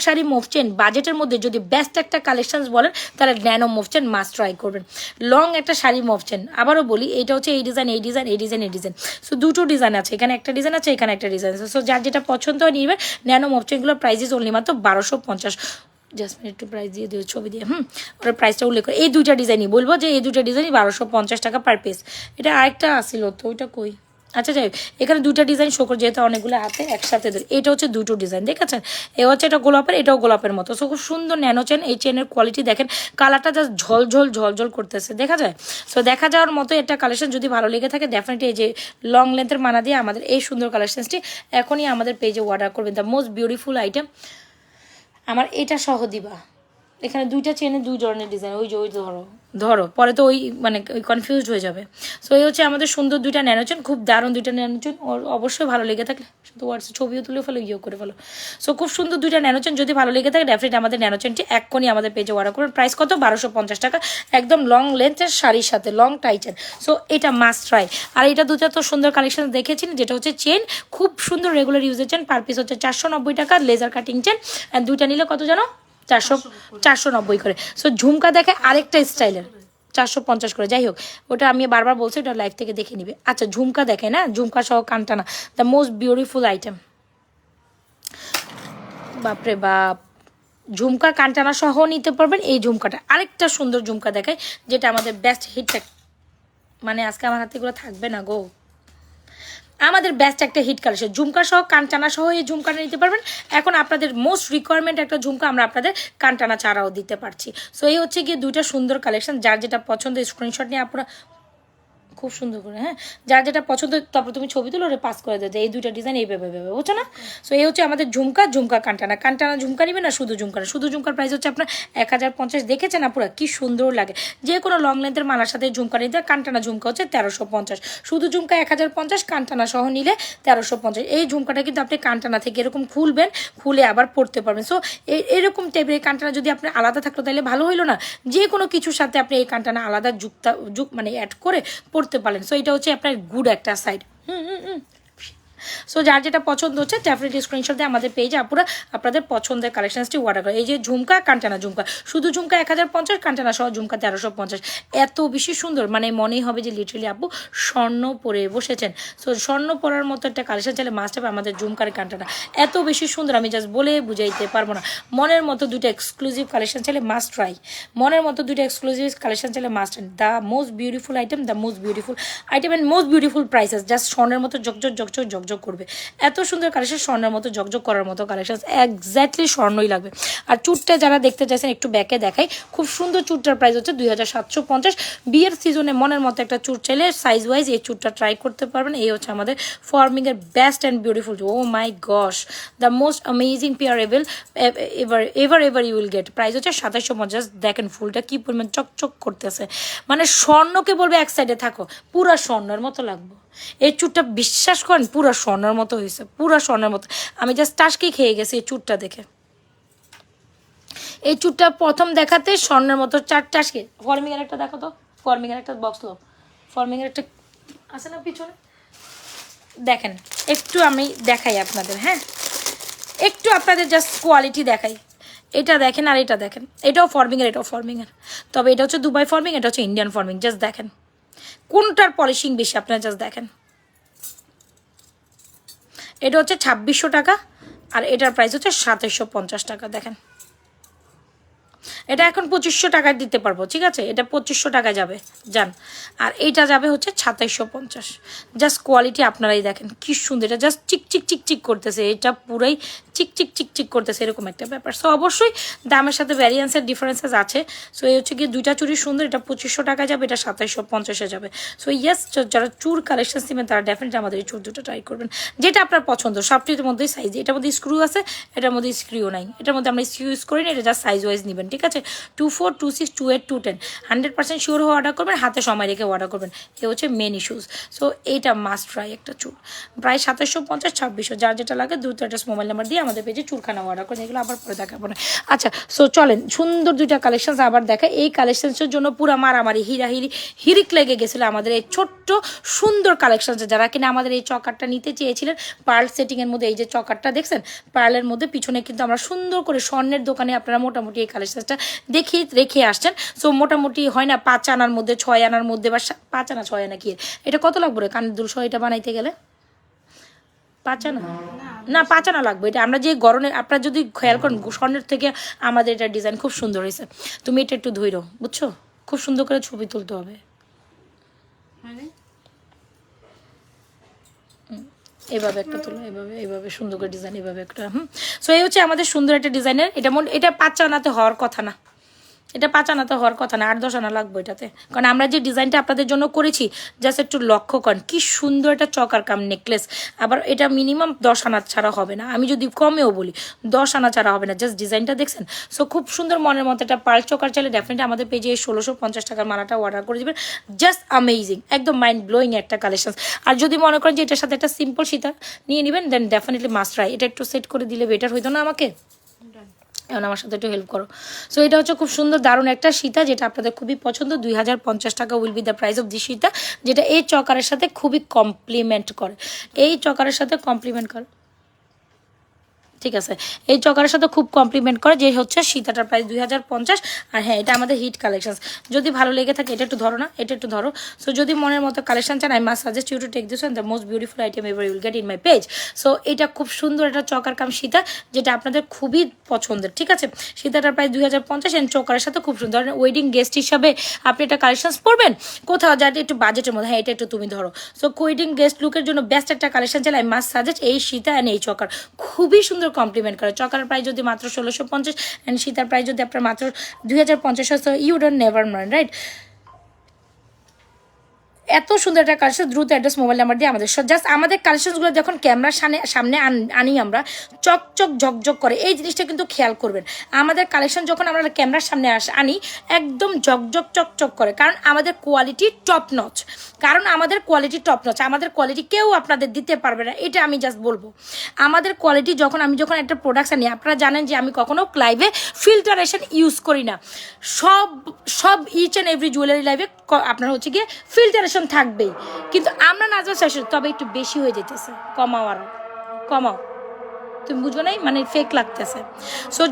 [SPEAKER 1] শাড়ি মুভ চেন বাজেটের মধ্যে যদি বেস্ট একটা কালেকশন বলেন, তাহলে nano move chain must try করবেন। লং একটা শাড়ি মফ চেন, আবারও বলি এটা হচ্ছে এই ডিজাইন, এই ডিজাইন, এই ডিজাইন, এই ডিজাইন। সো দুটো ডিজাইন আছে, এখানে একটা ডিজাইন আছে, এখানে একটা ডিজাইন আছে। সো যার যেটা পছন্দ হয় নিবে। ন্যানো মফ চেনগুলোর প্রাইস অনলি মাত্র 1250। জাসমিন একটু প্রাইস দিয়ে দিও, ছবি দিয়ে ওটার প্রাইসটা উল্লেখ করে। এই দুইটা ডিজাইনই বলবো যে এই দুইটা ডিজাইনই 1250 টাকা পার পিস। এটা আরেকটা আসিল তো, ওইটা কই? আচ্ছা যাই, এখানে দুইটা ডিজাইন শো করে, যেহেতু অনেকগুলো হাতে একসাথে ধরে। এটা হচ্ছে দুটো ডিজাইন দেখেছেন, এ হচ্ছে এটা গোলাপের, এটাও গোলাপের মতো। সো খুব সুন্দর ন্যানো চেন। এই চেনের কোয়ালিটি দেখেন, কালারটা জাস্ট ঝলঝল ঝলঝল করতেছে, দেখা যায়। সো দেখা যাওয়ার মতো একটা কালেকশন, যদি ভালো লেগে থাকে ডেফিনেটলি এই যে লং লেন্থের মানা দিয়ে আমাদের এই সুন্দর কালেকশনসটি এখনই আমাদের পেজে অর্ডার করবেন। The most beautiful item. আমার এটা সহ দিবা। এখানে দুইটা চেনে দুই ধরনের ডিজাইন, ওই যে ওই ধরো পরে তো ওই মানে ওই কনফিউজড হয়ে যাবে। সো এই হচ্ছে আমাদের সুন্দর দুইটা ন্যানো চেন, খুব দারুণ দুইটা ন্যানো চেন। অবশ্যই ভালো লেগে থাকলে শুধু হোয়াটসঅ্যাপ ছবিও তুলে ফেলো, ইয়েও করে ফেলো। সো খুব সুন্দর দুইটা ন্যানো চেন, যদি ভালো লেগে থাকে ডেফিনেটলি আমাদের ন্যানো চেনটি এক্ষুনি আমাদের পেজে অর্ডার করবেন। প্রাইস কত? 1250 টাকা, একদম লং লেন্থের শাড়ির সাথে, লং টাই চেন। সো এটা মাস্ট ট্রাই। আর এটা দুটো তো সুন্দর কালেকশন দেখেছেন, যেটা হচ্ছে চেন, খুব সুন্দর রেগুলার ইউজের চেন। পার পিস হচ্ছে 490 টাকা, লেজার কাটিং চেন। অ্যান্ড দুইটা নিলে কত জানো? 490 করে। সো ঝুমকা দেখে আরেকটা স্টাইলের 450 করে। যাই হোক, ওটা আমি বারবার বলছি, ওটা লাইভ থেকে দেখে নিবে। আচ্ছা ঝুমকা দেখে না, ঝুমকা সহ কানটানা, দ্য মোস্ট বিউটিফুল আইটেম। বাপরে বাপ, ঝুমকা কানটানা সহ নিতে পারবেন। এই ঝুমকাটা আরেকটা সুন্দর ঝুমকা দেখায়, যেটা আমাদের বেস্ট হিটটা, মানে আজকে আমার হাতে এগুলো থাকবে না গো, আমাদের বেস্ট একটা হিট কালেকশন। ঝুমকা সহ কানটানা সহ এই ঝুমকাটা নিতে পারবেন। এখন আপনাদের মোস্ট রিকোয়ারমেন্ট একটা ঝুমকা আমরা আপনাদের কানটানা ছাড়াও দিতে পারছি। সো এই হচ্ছে গিয়ে দুইটা সুন্দর কালেকশন, যার যেটা পছন্দ স্ক্রিনশট নিয়ে আপনারা খুব সুন্দর করে, হ্যাঁ যার যেটা পছন্দ তারপর তুমি ছবি তুলে পাস করে দেবে, এই দুইটা ডিজাইন এইভাবে বুঝছো না? সো এই হচ্ছে আমাদের ঝুমকা, ঝুমকা কানটানা। কানটানা ঝুমকা নিবে না শুধু ঝুমকা না, শুধু ঝুমকার প্রাইস হচ্ছে আপনার 1050। দেখেছেন আপুরা কি সুন্দর লাগে? যে কোনো লং লেন্থের মালার সাথে ঝুমকা নিতে, কানটানা ঝুমকা হচ্ছে 1350, শুধু ঝুমকা 1050, কানটানা সহ নিলে 1350। এই ঝুমকাটা কিন্তু আপনি কানটানা থেকে এরকম খুলবেন, খুলে আবার পড়তে পারবেন। সো এরকম টাইপের এই কানটানা যদি আপনি আলাদা থাকলো তাহলে ভালো হইলো না? যে কোনো কিছুর সাথে আপনি এই কানটানা আলাদা মানে অ্যাড করে পড়তে পারেন। সো এটা হচ্ছে আপনার গুড একটা সাইড। সো যার যেটা পছন্দ হচ্ছে ডেফিনেটলি স্ক্রিনশট দিয়ে আমাদের পেজে আপুরা আপনাদের পছন্দের কালেকশনসটি অর্ডার করে। এই যে ঝুমকা কানটানা ঝুমকা, শুধু ঝুমকা 1050, কানটানা সহ ঝুমকা 1350। এত বেশি সুন্দর, মানে মনেই হবে যে লিটারালি আপু স্বর্ণ পরে বসেছেন। সো স্বর্ণ পরার মতো একটা কালেকশন চাইলে মাস্ট হবে আমাদের ঝুমকার কানটানা। এত বেশি সুন্দর আমি জাস্ট বলে বুঝাইতে পারবো না। মনের মতো দুটো এক্সক্লুসিভ কালেকশন চাইলে মাস্ট ট্রাই, মনের মতো দুটো এক্সক্লুসিভ কালেকশন চাইলে must. The most beautiful item, the most beautiful item and most beautiful prices. Just স্বর্ণের মতো ঝকঝক ঝকঝক ঝকঝক করবে। এত সুন্দর কালেকশন, স্বর্ণের মতো ঝকঝক করার মতো কালেকশন, এক্স্যাক্টলি স্বর্ণই লাগবে। আর চুটটা যারা দেখতে চাইছেন একটু ব্যাকে দেখাই, খুব সুন্দর চুটটার প্রাইস হচ্ছে 2750। বিয়ের সিজনে মনের মতো একটা চুট চাইলে সাইজ ওয়াইজ এই চুটটা ট্রাই করতে পারবেন। এই হচ্ছে আমাদের ফর্মিংয়ের best and beautiful. Oh my gosh, the most amazing pairable ever you will get. Price হচ্ছে 2750। দেখেন ফুলটা কি পরিমাণ চকচক করতেছে, মানে স্বর্ণকে বলবে এক সাইডে থাকো, পুরা স্বর্ণের মতো লাগবে। এই চুটটা বিশ্বাস করেন পুরা স্বর্ণের মতো হয়েছে, পুরা স্বর্ণের মতো। আমি জাস্ট টাসকেই খেয়ে গেছি এই চুটটা দেখে। এই চুটটা প্রথম দেখাতে স্বর্ণের মতো টাসকে। ফর্মিংয়ের একটা দেখো তো, ফর্মিংয়ের একটা বক্স লো, ফর্মিংয়ের একটা আছে না পিছনে, দেখেন একটু আমি দেখাই আপনাদের, হ্যাঁ একটু আপনাদের জাস্ট কোয়ালিটি দেখাই। এটা দেখেন আর এটা দেখেন, এটাও ফর্মিংয়ের, এটাও ফর্মিংয়ের, তবে এটা হচ্ছে দুবাই ফর্মিং, এটা হচ্ছে ইন্ডিয়ান ফর্মিং। জাস্ট দেখেন কোনটার পলিশিং বেশি আপনারা জাস্ট দেখেন। এটা হচ্ছে 2600 টাকা আর এটার প্রাইস হচ্ছে 2750 টাকা। দেখেন এটা এখন 2500 টাকায় দিতে পারবো, ঠিক আছে, এটা 2500 টাকায় যাবে যান, আর এইটা যাবে হচ্ছে 2750। জাস্ট কোয়ালিটি আপনারাই দেখেন কি সুন্দর, এটা জাস্ট চিকচিক চিকচিক করতেছে, এটা পুরাই চিকচিক চিকচিক করতেছে, এরকম একটা ব্যাপার। সো অবশ্যই দামের সাথে ভ্যারিয়েন্সের ডিফারেন্সেস আছে। সো এই হচ্ছে গিয়ে দুইটা চুরি সুন্দর, এটা 2500 টাকা যাবে, এটা 2750-এ যাবে। সো ইয়েস, যারা চুর কালেকশন নেবেন তারা ডেফিনেটলি আমাদের এই চুর দুটো ট্রাই করবেন, যেটা আপনার পছন্দ। সবটির মধ্যেই সাইজ, এটার মধ্যে স্ক্রু আছে, এটার মধ্যে স্ক্রু নাই, এটার মধ্যে আমরা স্ক্রু ইউজ করি না, এটা জাস্ট সাইজ ওয়াইজ নেবেন, ঠিক আছে। 24, 26, 28, 210 100% শিওর হয়ে অর্ডার করবেন, হাতে সময় রেখে অর্ডার করবেন, এ হচ্ছে মেন ইস্যুস। সো এইটা মাস্ট ট্রাই একটা চুর, প্রায় 2750, 2600, যার যেটা লাগে দ্রুত অ্যাড্রেস মোবাইল নাম্বার দিয়ে আমাদের পেজে চুরখানা অর্ডার করেন, এগুলো আবার পরে দেখাবো না। আচ্ছা সো চলেন সুন্দর দুইটা কালেকশন আবার দেখায়। এই কালেকশনসের জন্য পুরো মারামারি হিরিক লেগে গেছিলো আমাদের এই ছোট্ট সুন্দর কালেকশন, যারা কিনা আমাদের এই চকারটা নিতে চেয়েছিলেন পার্ল সেটিংয়ের মধ্যে। এই যে চকারটা দেখছেন পার্লের মধ্যে, পিছনে কিন্তু আমরা সুন্দর করে স্বর্ণের দোকানে আপনারা মোটামুটি এই কালেকশনটা দেখি রেখে আসছেন। সো মোটামুটি হয় না 5 আনার মধ্যে 6 আনার মধ্যে বা 5 আনা 6 আনা কি এটা কত লাগবে রে কানের দুল সহ এটা বানাইতে গেলে? 5 আনা না 5 আনা লাগবে এটা। আমরা যে গরনের আপনারা যদি খেয়াল করেন স্বর্ণের থেকে আমাদের এটা ডিজাইন খুব সুন্দর হয়েছে। তুমি এটা একটু ধইরো বুঝছো, খুব সুন্দর করে ছবি তুলতে হবে। এভাবে একটা তুলো, এভাবে এভাবে সুন্দর করে ডিজাইন, এভাবে একটা সো এই হচ্ছে আমাদের সুন্দর একটা ডিজাইনের। এটা 5 আনাতে হওয়ার কথা না, এটা 5 আনাতে হওয়ার কথা না, 8-10 আনা লাগবে এটাতে। কারণ আমরা যে ডিজাইনটা আপনাদের জন্য করেছি জাস্ট একটু লক্ষ্য করেন কি সুন্দর একটা চকার কাম নেকলেস। আবার এটা মিনিমাম 10 আনা ছাড়া হবে না, আমি যদি কমেও বলি 10 আনা ছাড়া হবে না। জাস্ট ডিজাইনটা দেখছেন। সো খুব সুন্দর মনের মতো একটা পার্ল চকার চাইলে ডেফিনেটলি আমাদের পেজে 1650 টাকার মালাটা অর্ডার করে দেবেন। জাস্ট অ্যামেজিং, একদম মাইন্ড ব্লোয়িং একটা কালেকশন। আর যদি মনে করেন যে এটার সাথে একটা সিম্পল সীতা নিয়ে নেবেন দেন ডেফিনেটলি মাস্ট ট্রাই। এটা একটু সেট করে দিলে বেটার হইতো না আমাকে? এখন আমার সাথে একটু হেল্প করো। সো এটা হচ্ছে খুব সুন্দর দারুণ একটা সীতা যেটা আপনাদের খুবই পছন্দ। 2050 টাকা will be the price of the Sita, যেটা এই চকারের সাথে খুবই কমপ্লিমেন্ট করে, এই চকারের সাথে কমপ্লিমেন্ট করে। ঠিক আছে, এই চকারের সাথে খুব কমপ্লিমেন্ট করে যে হচ্ছে সীতাটার প্রাইস 2050। আর হ্যাঁ এটা আমাদের হিট কালেকশন। যদি ভালো লেগে থাকে এটা একটু ধরো না, এটা একটু ধরো। সো যদি মনের মতো কালেকশন চান I must suggest you to take this one, the most beautiful item ever you will get in my page. So এটা খুব সুন্দর একটা চকার কাম সীতা যেটা আপনাদের খুবই পছন্দের। ঠিক আছে, সীতাটার প্রাইস 2050 এন্ড চকারের সাথে খুব সুন্দর ওয়েডিং গেস্ট হিসাবে আপনি এটা কালেকশন পরবেন কোথাও যাতে একটু বাজেটের মধ্যে। হ্যাঁ এটা একটু তুমি ধরো। সো ওয়েডিং গেস্ট লুকের জন্য বেস্ট একটা কালেকশন চাইলে আই মাস্ট সাজেস্ট এই সীতা অ্যান্ড এই চকার, খুবই সুন্দর কমপ্লিমেন্ট করে। চকার প্রাইস যদি মাত্র 1650 অ্যান্ড সীতার প্রাইস যদি আপনার মাত্র 2050 হয়, so you don't never mind, right? এত সুন্দর একটা কালেকশন। দ্রুত অ্যাড্রেস মোবাইল নাম্বার দিয়ে আমাদের জাস্ট আমাদের কালেকশনসগুলো যখন ক্যামেরার সামনে আনি আমরা চকচক ঝকঝক করে, এই জিনিসটা কিন্তু খেয়াল করবেন। আমাদের কালেকশন যখন আমরা ক্যামেরার সামনে আনি একদম ঝকঝক চকচক করে, কারণ আমাদের কোয়ালিটি টপ নচ, আমাদের কোয়ালিটি কেউ আপনাদের দিতে পারবে না, এটা আমি জাস্ট বলবো। আমাদের কোয়ালিটি আমি যখন একটা প্রোডাক্টস আনি, আপনারা জানেন যে আমি কখনো লাইভে ফিল্টারেশন ইউজ করি না। সব ইচ অ্যান্ড এভরি জুয়েলারি লাইভে আপনার হচ্ছে গিয়ে ফিল্টারেশন থাকবেই, কিন্তু আমরা নাজমা ফ্যাশন তবে একটু বেশি হয়ে যেতেছে। কমাও তুমি বুঝবো না, মানে ফেক লাগতেছে। সো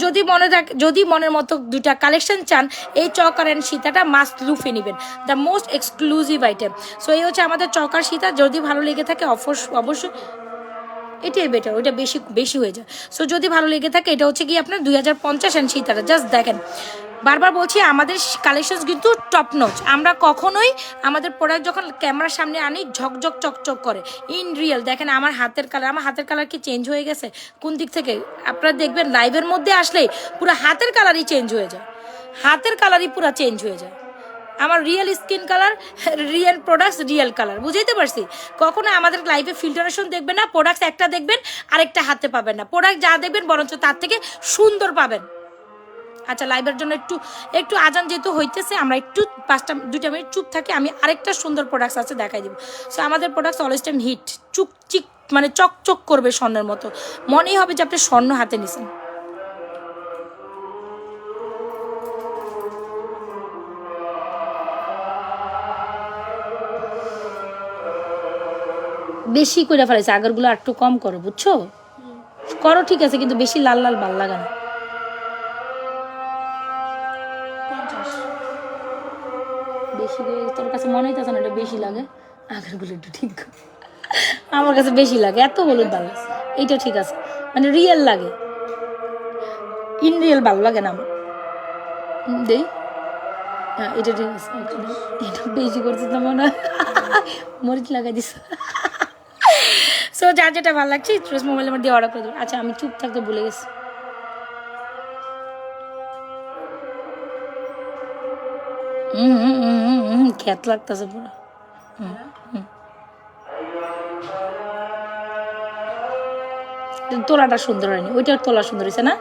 [SPEAKER 1] যদি মনের মতো দুইটা কালেকশন চান, এই চকার অ্যান্ড সীতাটা মাস্ট লুফে নেবেন, the most exclusive item. So এই হচ্ছে আমাদের চকার সীতা। যদি ভালো লেগে থাকে অবশ্যই এটাই বেটার, ওইটা বেশি হয়ে যায়। সো যদি ভালো লেগে থাকে এটা হচ্ছে কি আপনার 2050 অ্যান্ড সীতাটা জাস্ট দেখেন। বারবার বলছি আমাদের কালেকশন কিন্তু টপ নচ। আমরা কখনোই আমাদের প্রোডাক্ট যখন ক্যামেরার সামনে আনি ঝকঝক চকচক করে। ইন রিয়েল দেখেন আমার হাতের কালার কি চেঞ্জ হয়ে গেছে কোন দিক থেকে? আপনারা দেখবেন লাইভের মধ্যে আসলেই পুরো হাতের কালারই চেঞ্জ হয়ে যায়, পুরো চেঞ্জ হয়ে যায়। আমার real skin colour, real products, real colour, বুঝাইতে পারছি? কখনো আমাদের লাইভে ফিল্টারেশন দেখবেন না, প্রোডাক্টস একটা দেখবেন আরেকটা হাতে পাবেন না, প্রোডাক্ট যা দেখবেন বরঞ্চ তার থেকে সুন্দর পাবেন। আচ্ছা লাইভের জন্য একটু আজান যেহেতু হইতেছে, আমরা একটু 2 মিনিট চুপ থাকি, আমি আরেকটা সুন্দর প্রোডাক্টস আছে দেখাই দিব। সো আমাদের প্রোডাক্টস অলওয়েজ টাইম হিট, চিক মানে চকচক করবে স্বর্ণের মতো, মনেই হবে যে আপনি স্বর্ণ হাতে নিছেন। বেশি করে ফেলেছে, আগেরগুলো একটু কম করো, বুঝছো? করো ঠিক আছে, কিন্তু বেশি লাল ভাল লাগে না। বেশি তোর কাছে মনে হইতেছে না এটা বেশি লাগে? আগেরগুলো একটু ঠিক আমার কাছে বেশি লাগে, এত হলুদ ভালো। এইটা ঠিক আছে, মানে রিয়েল লাগে, ইন রিয়েল ভালো লাগে না আমার। দেই হ্যাঁ এটা ঠিক আছে, এটা বেশি করছে তো মনে হয় মরিচ লাগাই দিস। সো যার যেটা ভালো লাগছে মোবাইল নাম্বার দিয়ে অর্ডার করে দেবো। আচ্ছা আমি চুপ থাকতে ভুলে গেছি। খ্যাত লাগতেছে পুরো। তোলাটা সুন্দর হয়নি, ওইটার তোলা সুন্দর হয়েছে না?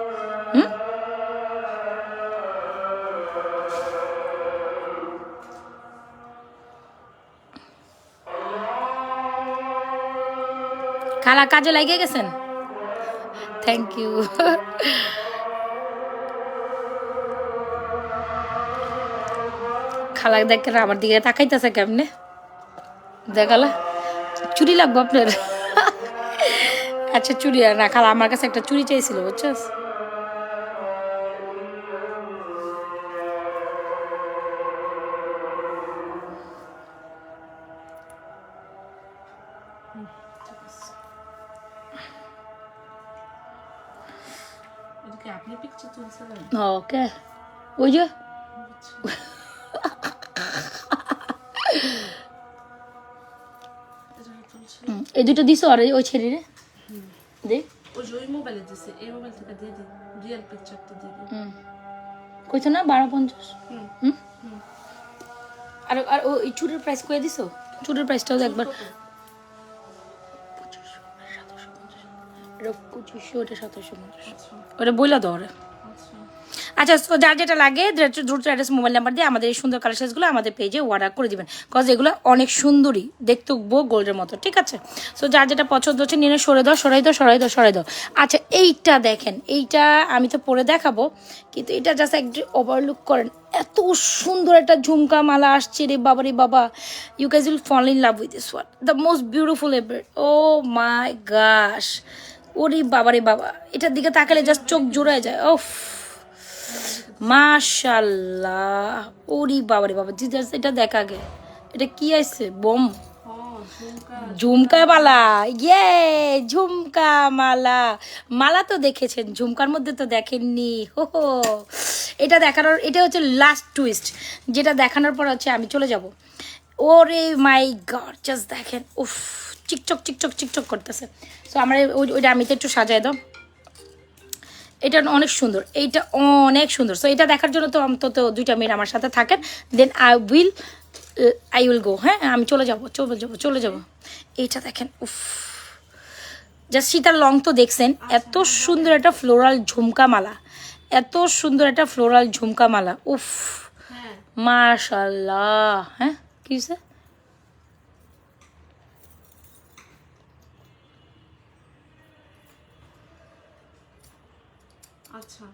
[SPEAKER 1] খালা কাজে লাগিয়ে গেছেন, থ্যাংক ইউ। খালা দেখে আমার দিকে তাকাইতেছে কেমনে, দেখালা চুরি লাগবো আপনার? আচ্ছা চুরি না খালা, আমার কাছে একটা চুরি চাইছিল বুঝছস।
[SPEAKER 2] কি আপনি পিকচার তুলছিলেন?
[SPEAKER 1] ওকে ওই যে
[SPEAKER 2] এটা তুলছি।
[SPEAKER 1] এই দুটো দিছো আর ওই ছেড়ে রে দে
[SPEAKER 2] ওই যে ওই মোবাইলে দিছে, এই মোবাইল থেকে দিয়ে দিই, রিয়েল পিকচারটা দিয়ে দিই।
[SPEAKER 1] কইছো না 1250
[SPEAKER 2] হুম।
[SPEAKER 1] হুম
[SPEAKER 2] হুম।
[SPEAKER 1] আর আর ওই চুড়ির প্রাইস কই দিছো? চুড়ির প্রাইসটাও একবার
[SPEAKER 2] কত?
[SPEAKER 1] 2500 ওটা 2750
[SPEAKER 2] আচ্ছা
[SPEAKER 1] ওটা বইলা দাও রে।
[SPEAKER 2] আচ্ছা।
[SPEAKER 1] আচ্ছা সো যার যেটা লাগে দ্রুত অ্যাড্রেস মোবাইল নাম্বার দিয়ে আমাদের এই সুন্দর কালেকশনসগুলো আমাদের পেজে অর্ডার করে দিবেন, কজ এগুলো অনেক সুন্দরী, দেখতে গোল্ডের মতো, ঠিক আছে? সো যার যেটা পছন্দ হচ্ছে নিয়ে সরাই দাও। আচ্ছা এইটা দেখেন, এইটা আমি তো পরে দেখাবো, কিন্তু এটা জাস্ট একটু ওভারলুক করেন, এত সুন্দর একটা ঝুমকা মালা আসছে রে বাবা রে বাবা। You guys will fall in love with this one, the most beautiful ever. Oh my gosh, ওরে বাবা রে বাবা, এটার দিকে তাকালে জাস্ট চোখ জোড়ায় যায়। ওফ মাশাল্লাহ, ওরে বাবা রে বাবা, জিজাস এটা দেখা গে, এটা কি আছে বোম? ঝুমকা মালা, ইয়ে ঝুমকা মালা। মালা তো দেখেছেন, ঝুমকার মধ্যে তো দেখেননি। হো হো, এটা দেখানোর, এটা হচ্ছে লাস্ট টুইস্ট, যেটা দেখানোর পর হচ্ছে আমি চলে যাব। ওরে মাই গড, জাস্ট দেখেন, উফ চিকচক করতেছে। সো আমরা ওইটা আমি তো একটু সাজাই দাও, এটা অনেক সুন্দর, এইটা অনেক সুন্দর। সো এটা দেখার জন্য তো অন্তত 2টা মিনিট আমার সাথে থাকেন, দেন আই উইল গো। হ্যাঁ আমি চলে যাব। এইটা দেখেন, উফ জাস্ট সীতার লং তো দেখছেন, এত সুন্দর একটা ফ্লোরাল ঝুমকা মালা, উফ মাশাল্লাহ। হ্যাঁ কি হয়েছে?
[SPEAKER 2] আচ্ছা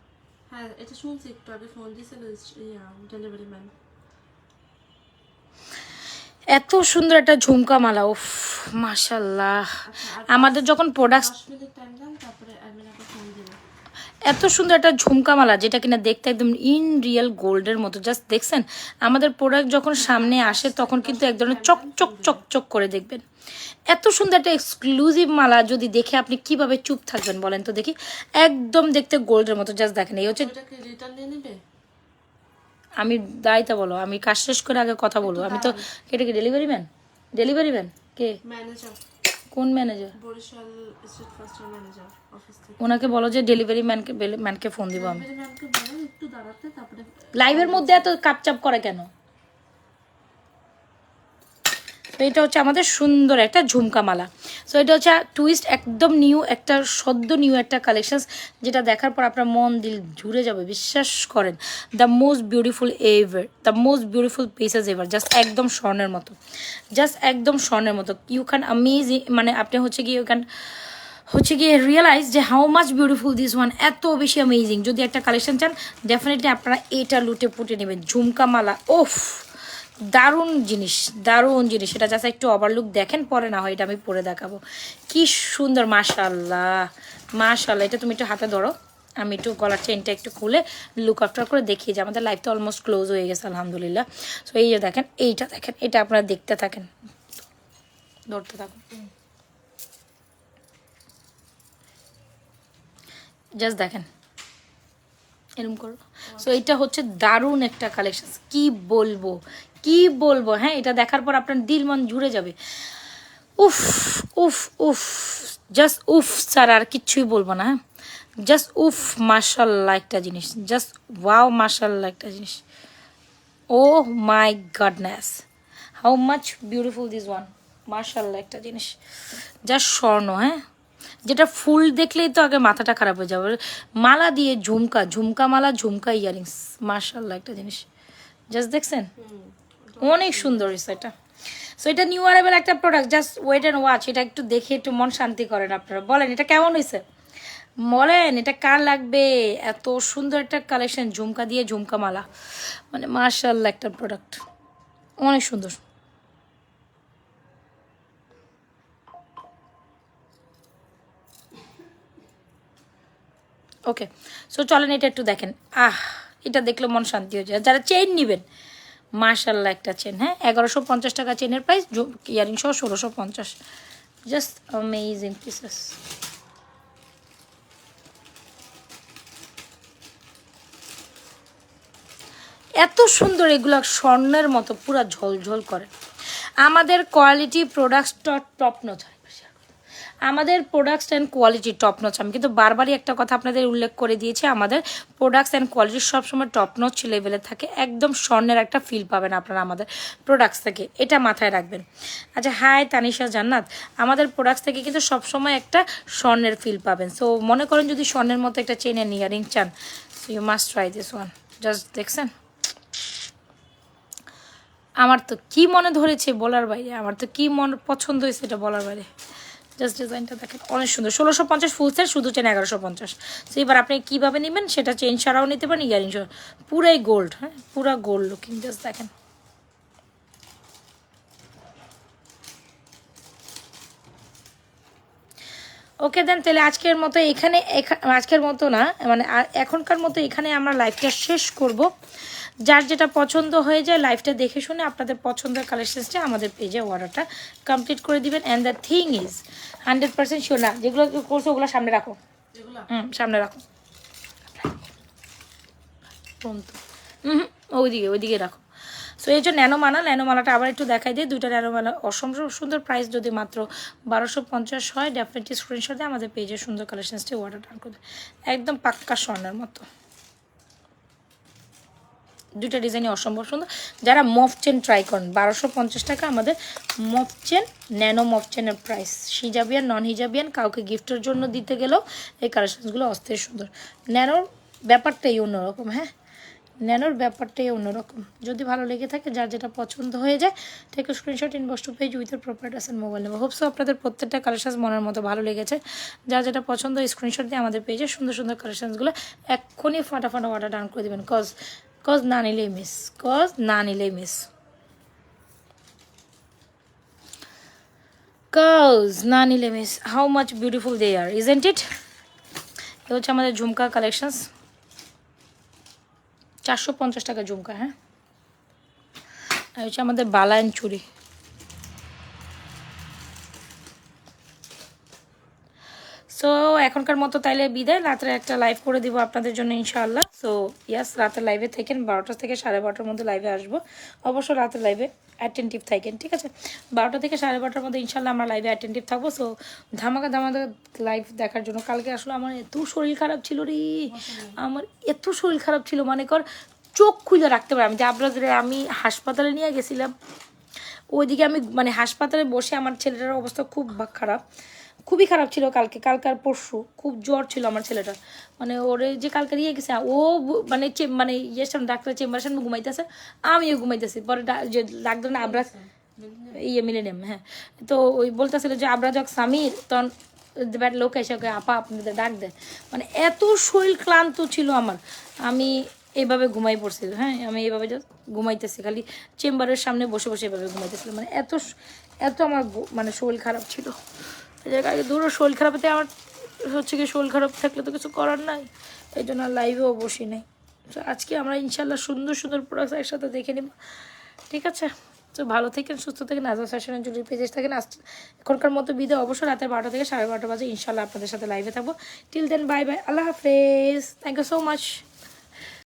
[SPEAKER 2] হ্যাঁ, এটা শুনছি, একটু আগে ফোন দিয়েছিল ডেলিভারি ম্যান।
[SPEAKER 1] এত সুন্দর একটা ঝুমকা মালা, উফ মাশাল্লাহ। আমাদের যখন প্রোডাক্ট
[SPEAKER 2] 10 মিনিট টাইম দেন, তারপরে অ্যাডমিনাকে ফোন দিবেন।
[SPEAKER 1] এত সুন্দর একটা ঝুমকা মালা, যেটা কিনা দেখতে একদম ইন রিয়েল গোল্ডের মতো, জাস্ট দেখছেন আমাদের প্রোডাক্ট যখন সামনে আসে তখন কিন্তু এক ধরনের চকচক করে দেখবেন। এত সুন্দর একটা এক্সক্লুসিভ মালা যদি দেখে আপনি কিভাবে চুপ থাকবেন বলেন তো দেখি, একদম দেখতে গোল্ডের মতো, জাস্ট দেখেন। এই হচ্ছে,
[SPEAKER 2] ওইটাকে রিটার্ন নিয়ে নেবে?
[SPEAKER 1] আমি দায়িত্ব বলো, আমি কাজ শেষ করে আগে কথা বলবো। আমি তো কেটে কি ডেলিভারি ম্যান কে?
[SPEAKER 2] ম্যানেজার,
[SPEAKER 1] কোন ম্যানেজার?
[SPEAKER 2] বরিশাল স্ট্রিট ফাস্টের ম্যানেজার অফিস থেকে।
[SPEAKER 1] ওনাকে বলো যে ডেলিভারি ম্যানকে ফোন দিব আমি।
[SPEAKER 2] ডেলিভারি ম্যানকে বলেন একটু দাঁড়াতে, তারপরে
[SPEAKER 1] লাইভের মধ্যে এত কাপচাপ করে কেন? তো এটা হচ্ছে আমাদের সুন্দর একটা ঝুমকা মালা। সো এটা হচ্ছে টুইস্ট, একদম নিউ একটা নিউ একটা কালেকশন, যেটা দেখার পর আপনার মন দিল জুড়ে যাবে, বিশ্বাস করেন। The most beautiful pieces ever, just একদম স্বর্ণের মতো, ইউ ক্যান অ্যামেজিং, মানে আপনি হচ্ছে গিয়ে রিয়েলাইজ যে how much beautiful this one, এত বেশি অ্যামেজিং। যদি একটা কালেকশন চান ডেফিনেটলি আপনারা এটা লুটে পুটে নেবেন, ঝুমকা মালা। ওফ দারুণ জিনিস। এটা জাস্ট একটু ওভারলুক দেখেন, পরে না হয় এটা আমি পরে দেখাবো। কি সুন্দর, মাশাল্লাহ। এটা তুমি একটু হাতে ধরো, আমি একটু গলার চেনটা একটু খুলে লুক আফটার করে দেখিয়ে যে আমাদের লাইফটা অলমোস্ট ক্লোজ হয়ে গেছে আলহামদুলিল্লাহ। সো এই যে দেখেন, এটা আপনারা দেখতে থাকেন, ধরতে থাকুন, জাস্ট দেখেন এরকম করো। সো এটা হচ্ছে দারুণ একটা কালেকশন, কি বলবো। হ্যাঁ এটা দেখার পর আপনার দিল মন জুড়ে যাবে। উফ জাস্ট উফ স্যার, আর কিচ্ছুই বলবো না। হ্যাঁ জাস্ট উফ মাশাল্লাহ একটা জিনিস, জাস্ট ওয়াও মাশাল্লাহ একটা জিনিস। Oh my goodness, how much beautiful this one, মাশাল্লাহ একটা জিনিস, জাস্ট স্বর্ণ। হ্যাঁ যেটা ফুল দেখলেই তো আগে মাথাটা খারাপ হয়ে যাবে, মালা দিয়ে ঝুমকা মালা, ঝুমকা ইয়ারিংস, মাশাল্লাহ একটা জিনিস, জাস্ট দেখছেন অনেক সুন্দর হয়েছে এটা। সো এটা নিউ অ্যারাইভেল একটা product, just wait and watch, এটা একটু দেখে একটু মন শান্তি করেন আপনারা। বলেন এটা কেমন হয়েছে, বলেন এটা কার লাগবে? এত সুন্দর একটা কালেকশন, ঝুমকা দিয়ে ঝুমকা মালা, মানে মাশাআল্লাহ একটা প্রোডাক্ট, অনেক সুন্দর। ওকে সো চলেন এটা একটু দেখেন। এটা দেখলে মন শান্তি হয়ে যায়। যারা চেইন নেবেন, মাশাল্লাহ একটা চেন, হ্যাঁ 1150 টাকা চেনের প্রাইস, ইয়ারিং সহ 1650, জাস্ট অ্যামেজিং পিসেস। এত সুন্দর, এগুলো স্বর্ণের মতো পুরা ঝলঝল করে। আমাদের কোয়ালিটি প্রোডাক্টস টপ নচ হয়, আমাদের products and quality top notch. আমি কিন্তু বারবারই একটা কথা আপনাদের উল্লেখ করে দিয়েছি, আমাদের প্রোডাক্টস অ্যান্ড কোয়ালিটি সবসময় টপ নচ লেভেলে থাকে, একদম স্বর্ণের একটা ফিল পাবেন আপনারা আমাদের প্রোডাক্টস থেকে, এটা মাথায় রাখবেন। আচ্ছা হাই তানিশা জান্নাত, আমাদের প্রোডাক্টস থেকে কিন্তু সবসময় একটা স্বর্ণের ফিল পাবেন। সো মনে করেন যদি স্বর্ণের মতো একটা চেন অ্যান্ড ইয়ারিং চান, so you must try this one. Just দেখছেন আমার তো কি মনে ধরেছে বলার বাইরে, আমার তো কি মন পছন্দ হয়েছে এটা বলার বাইরে। জাস্ট ডিজাইনটা দেখেন অনেক সুন্দর, 1650 ফুল সেট, শুধু চেন 1150। সো এবার আপনি কীভাবে নেবেন সেটা, চেন ছাড়াও নিতে পারেন, ইয়ারিং ছাড়াও, পুরাই গোল্ড, হ্যাঁ পুরা গোল্ড লুকিং। জাস্ট দেখেন ওকে দেন, তাহলে আজকের মতো এখানে, আজকের মতো না মানে এখনকার মতো এখানে আমরা লাইভটা শেষ করব। যার যেটা পছন্দ হয়ে যায় লাইভটা দেখে শুনে আপনাদের পছন্দের কালেকশনসটা আমাদের পেজে অর্ডারটা কমপ্লিট করে দিবেন। And the thing is 100% sure না, যেগুলো করছো ওগুলো সামনে রাখো, সামনে রাখো, ওইদিকে রাখো। সো এই যে ন্যানোমালাটা আবার একটু দেখাই দিই, দুইটা ন্যানোমালা অসম্ভব সুন্দর, প্রাইস যদি মাত্র 1250 হয়, ডেফিনেটলি স্ক্রিনশট দিয়ে আমাদের পেজে সুন্দর কালেকশনসটি অর্ডার ডান করবে, একদম পাক্কা স্বর্ণের মতো। দুইটা ডিজাইনই অসম্ভব সুন্দর। যারা মফ চেন ট্রাই করেন, 1250 টাকা আমাদের মফ চেন, ন্যানো মফ চেনের প্রাইস। হিজাবিয়ান নন হিজাবিয়ান কাউকে গিফটের জন্য দিতে গেলেও এই কালেকশনসগুলো অস্থির সুন্দর। ন্যানোর ব্যাপারটাই অন্যরকম, হ্যাঁ ন্যানোর ব্যাপারটাই অন্যরকম। যদি ভালো লেগে থাকে, যার যেটা পছন্দ হয়ে যায়, থেকে screenshot inbox to page with proper address and mobile number. Hope so আপনাদের প্রত্যেকটা কালেকশন মনের মতো ভালো লেগেছে। যার যেটা পছন্দ স্ক্রিনশট দিয়ে আমাদের পেজে সুন্দর সুন্দর কালেকশনসগুলো এক্ষুনি ফাটাফাটা অর্ডার ডান করে দেবেন। কজ না নিলেই miss, how much beautiful they are, isn't it? এ হচ্ছে আমাদের ঝুমকা কালেকশনস, 450 টাকা ঝুমকা, হ্যাঁ। আর হচ্ছে আমাদের বালা অ্যান্ড চুড়ি। সো এখনকার মতো তাইলে বিদায়, রাত্রে একটা লাইভ করে দিব আপনাদের জন্য ইনশাআল্লাহ। সো ইয়াস, রাতে লাইভে থাকেন, 12টা থেকে 12:30টার মধ্যে লাইভে আসবো। অবশ্য রাতে লাইভে অ্যাটেন্টিভ থাকেন, ঠিক আছে? 12টা থেকে 12:30টার মধ্যে ইনশাআল্লাহ আমরা লাইভে অ্যাটেন্টিভ থাকবো। সো ধামাকা লাইভ দেখার জন্য। কালকে আসলে আমার এত শরীর খারাপ ছিল রে, আমার এত শরীর খারাপ ছিল, মানে কর চোখ খুলে রাখতে পারি। আমি হাসপাতালে নিয়ে গেছিলাম, ওইদিকে আমি মানে হাসপাতালে বসে, আমার ছেলেটার অবস্থা খুবই খারাপ ছিল কালকার পরশু, খুব জ্বর ছিল আমার ছেলেটার। মানে ওরে যে কালকে নিয়ে গেছে, ও মানে ডাক্তার চেম্বারের সামনে ঘুমাইতেছে, আমিও ঘুমাইতেছি। পরে যে ডাক্তার না আবরাজ মিলেনিয়াম, হ্যাঁ, তো ওই বলতেছিল যে আবরাজক সামির, তখন লোক এসে ওকে আপা আপনাদের ডাক দেয়। মানে এত শরীর ক্লান্ত ছিল আমার, আমি এইভাবে ঘুমাই পড়ছিল, হ্যাঁ আমি এইভাবে ঘুমাইতেছি, খালি চেম্বারের সামনে বসে এভাবে ঘুমাইতেছিলাম। মানে এত আমার মানে শরীর খারাপ ছিল। আগে দূরও শরীর খারাপতে আমার হচ্ছে কি, শরীর খারাপ থাকলে তো কিছু করার নাই, এই জন্য লাইভেও বসি নাই। তো আজকে আমরা ইনশাল্লাহ সুন্দর সুন্দর প্রোডাক্টস একসাথে দেখে নেব, ঠিক আছে? তো ভালো থাকেন, সুস্থ থাকেন, আজও ফ্যাশন অ্যান্ড জুয়েলারি পেজে থাকেন। এখনকার মতো বিদায়, অবশ্যই রাতের 12টা থেকে 12:30 বাজে ইনশাল্লাহ আপনাদের সাথে লাইভে থাকবো। টিল দেন বাই বাই, আল্লাহ হাফেজ, থ্যাংক ইউ সো মাচ।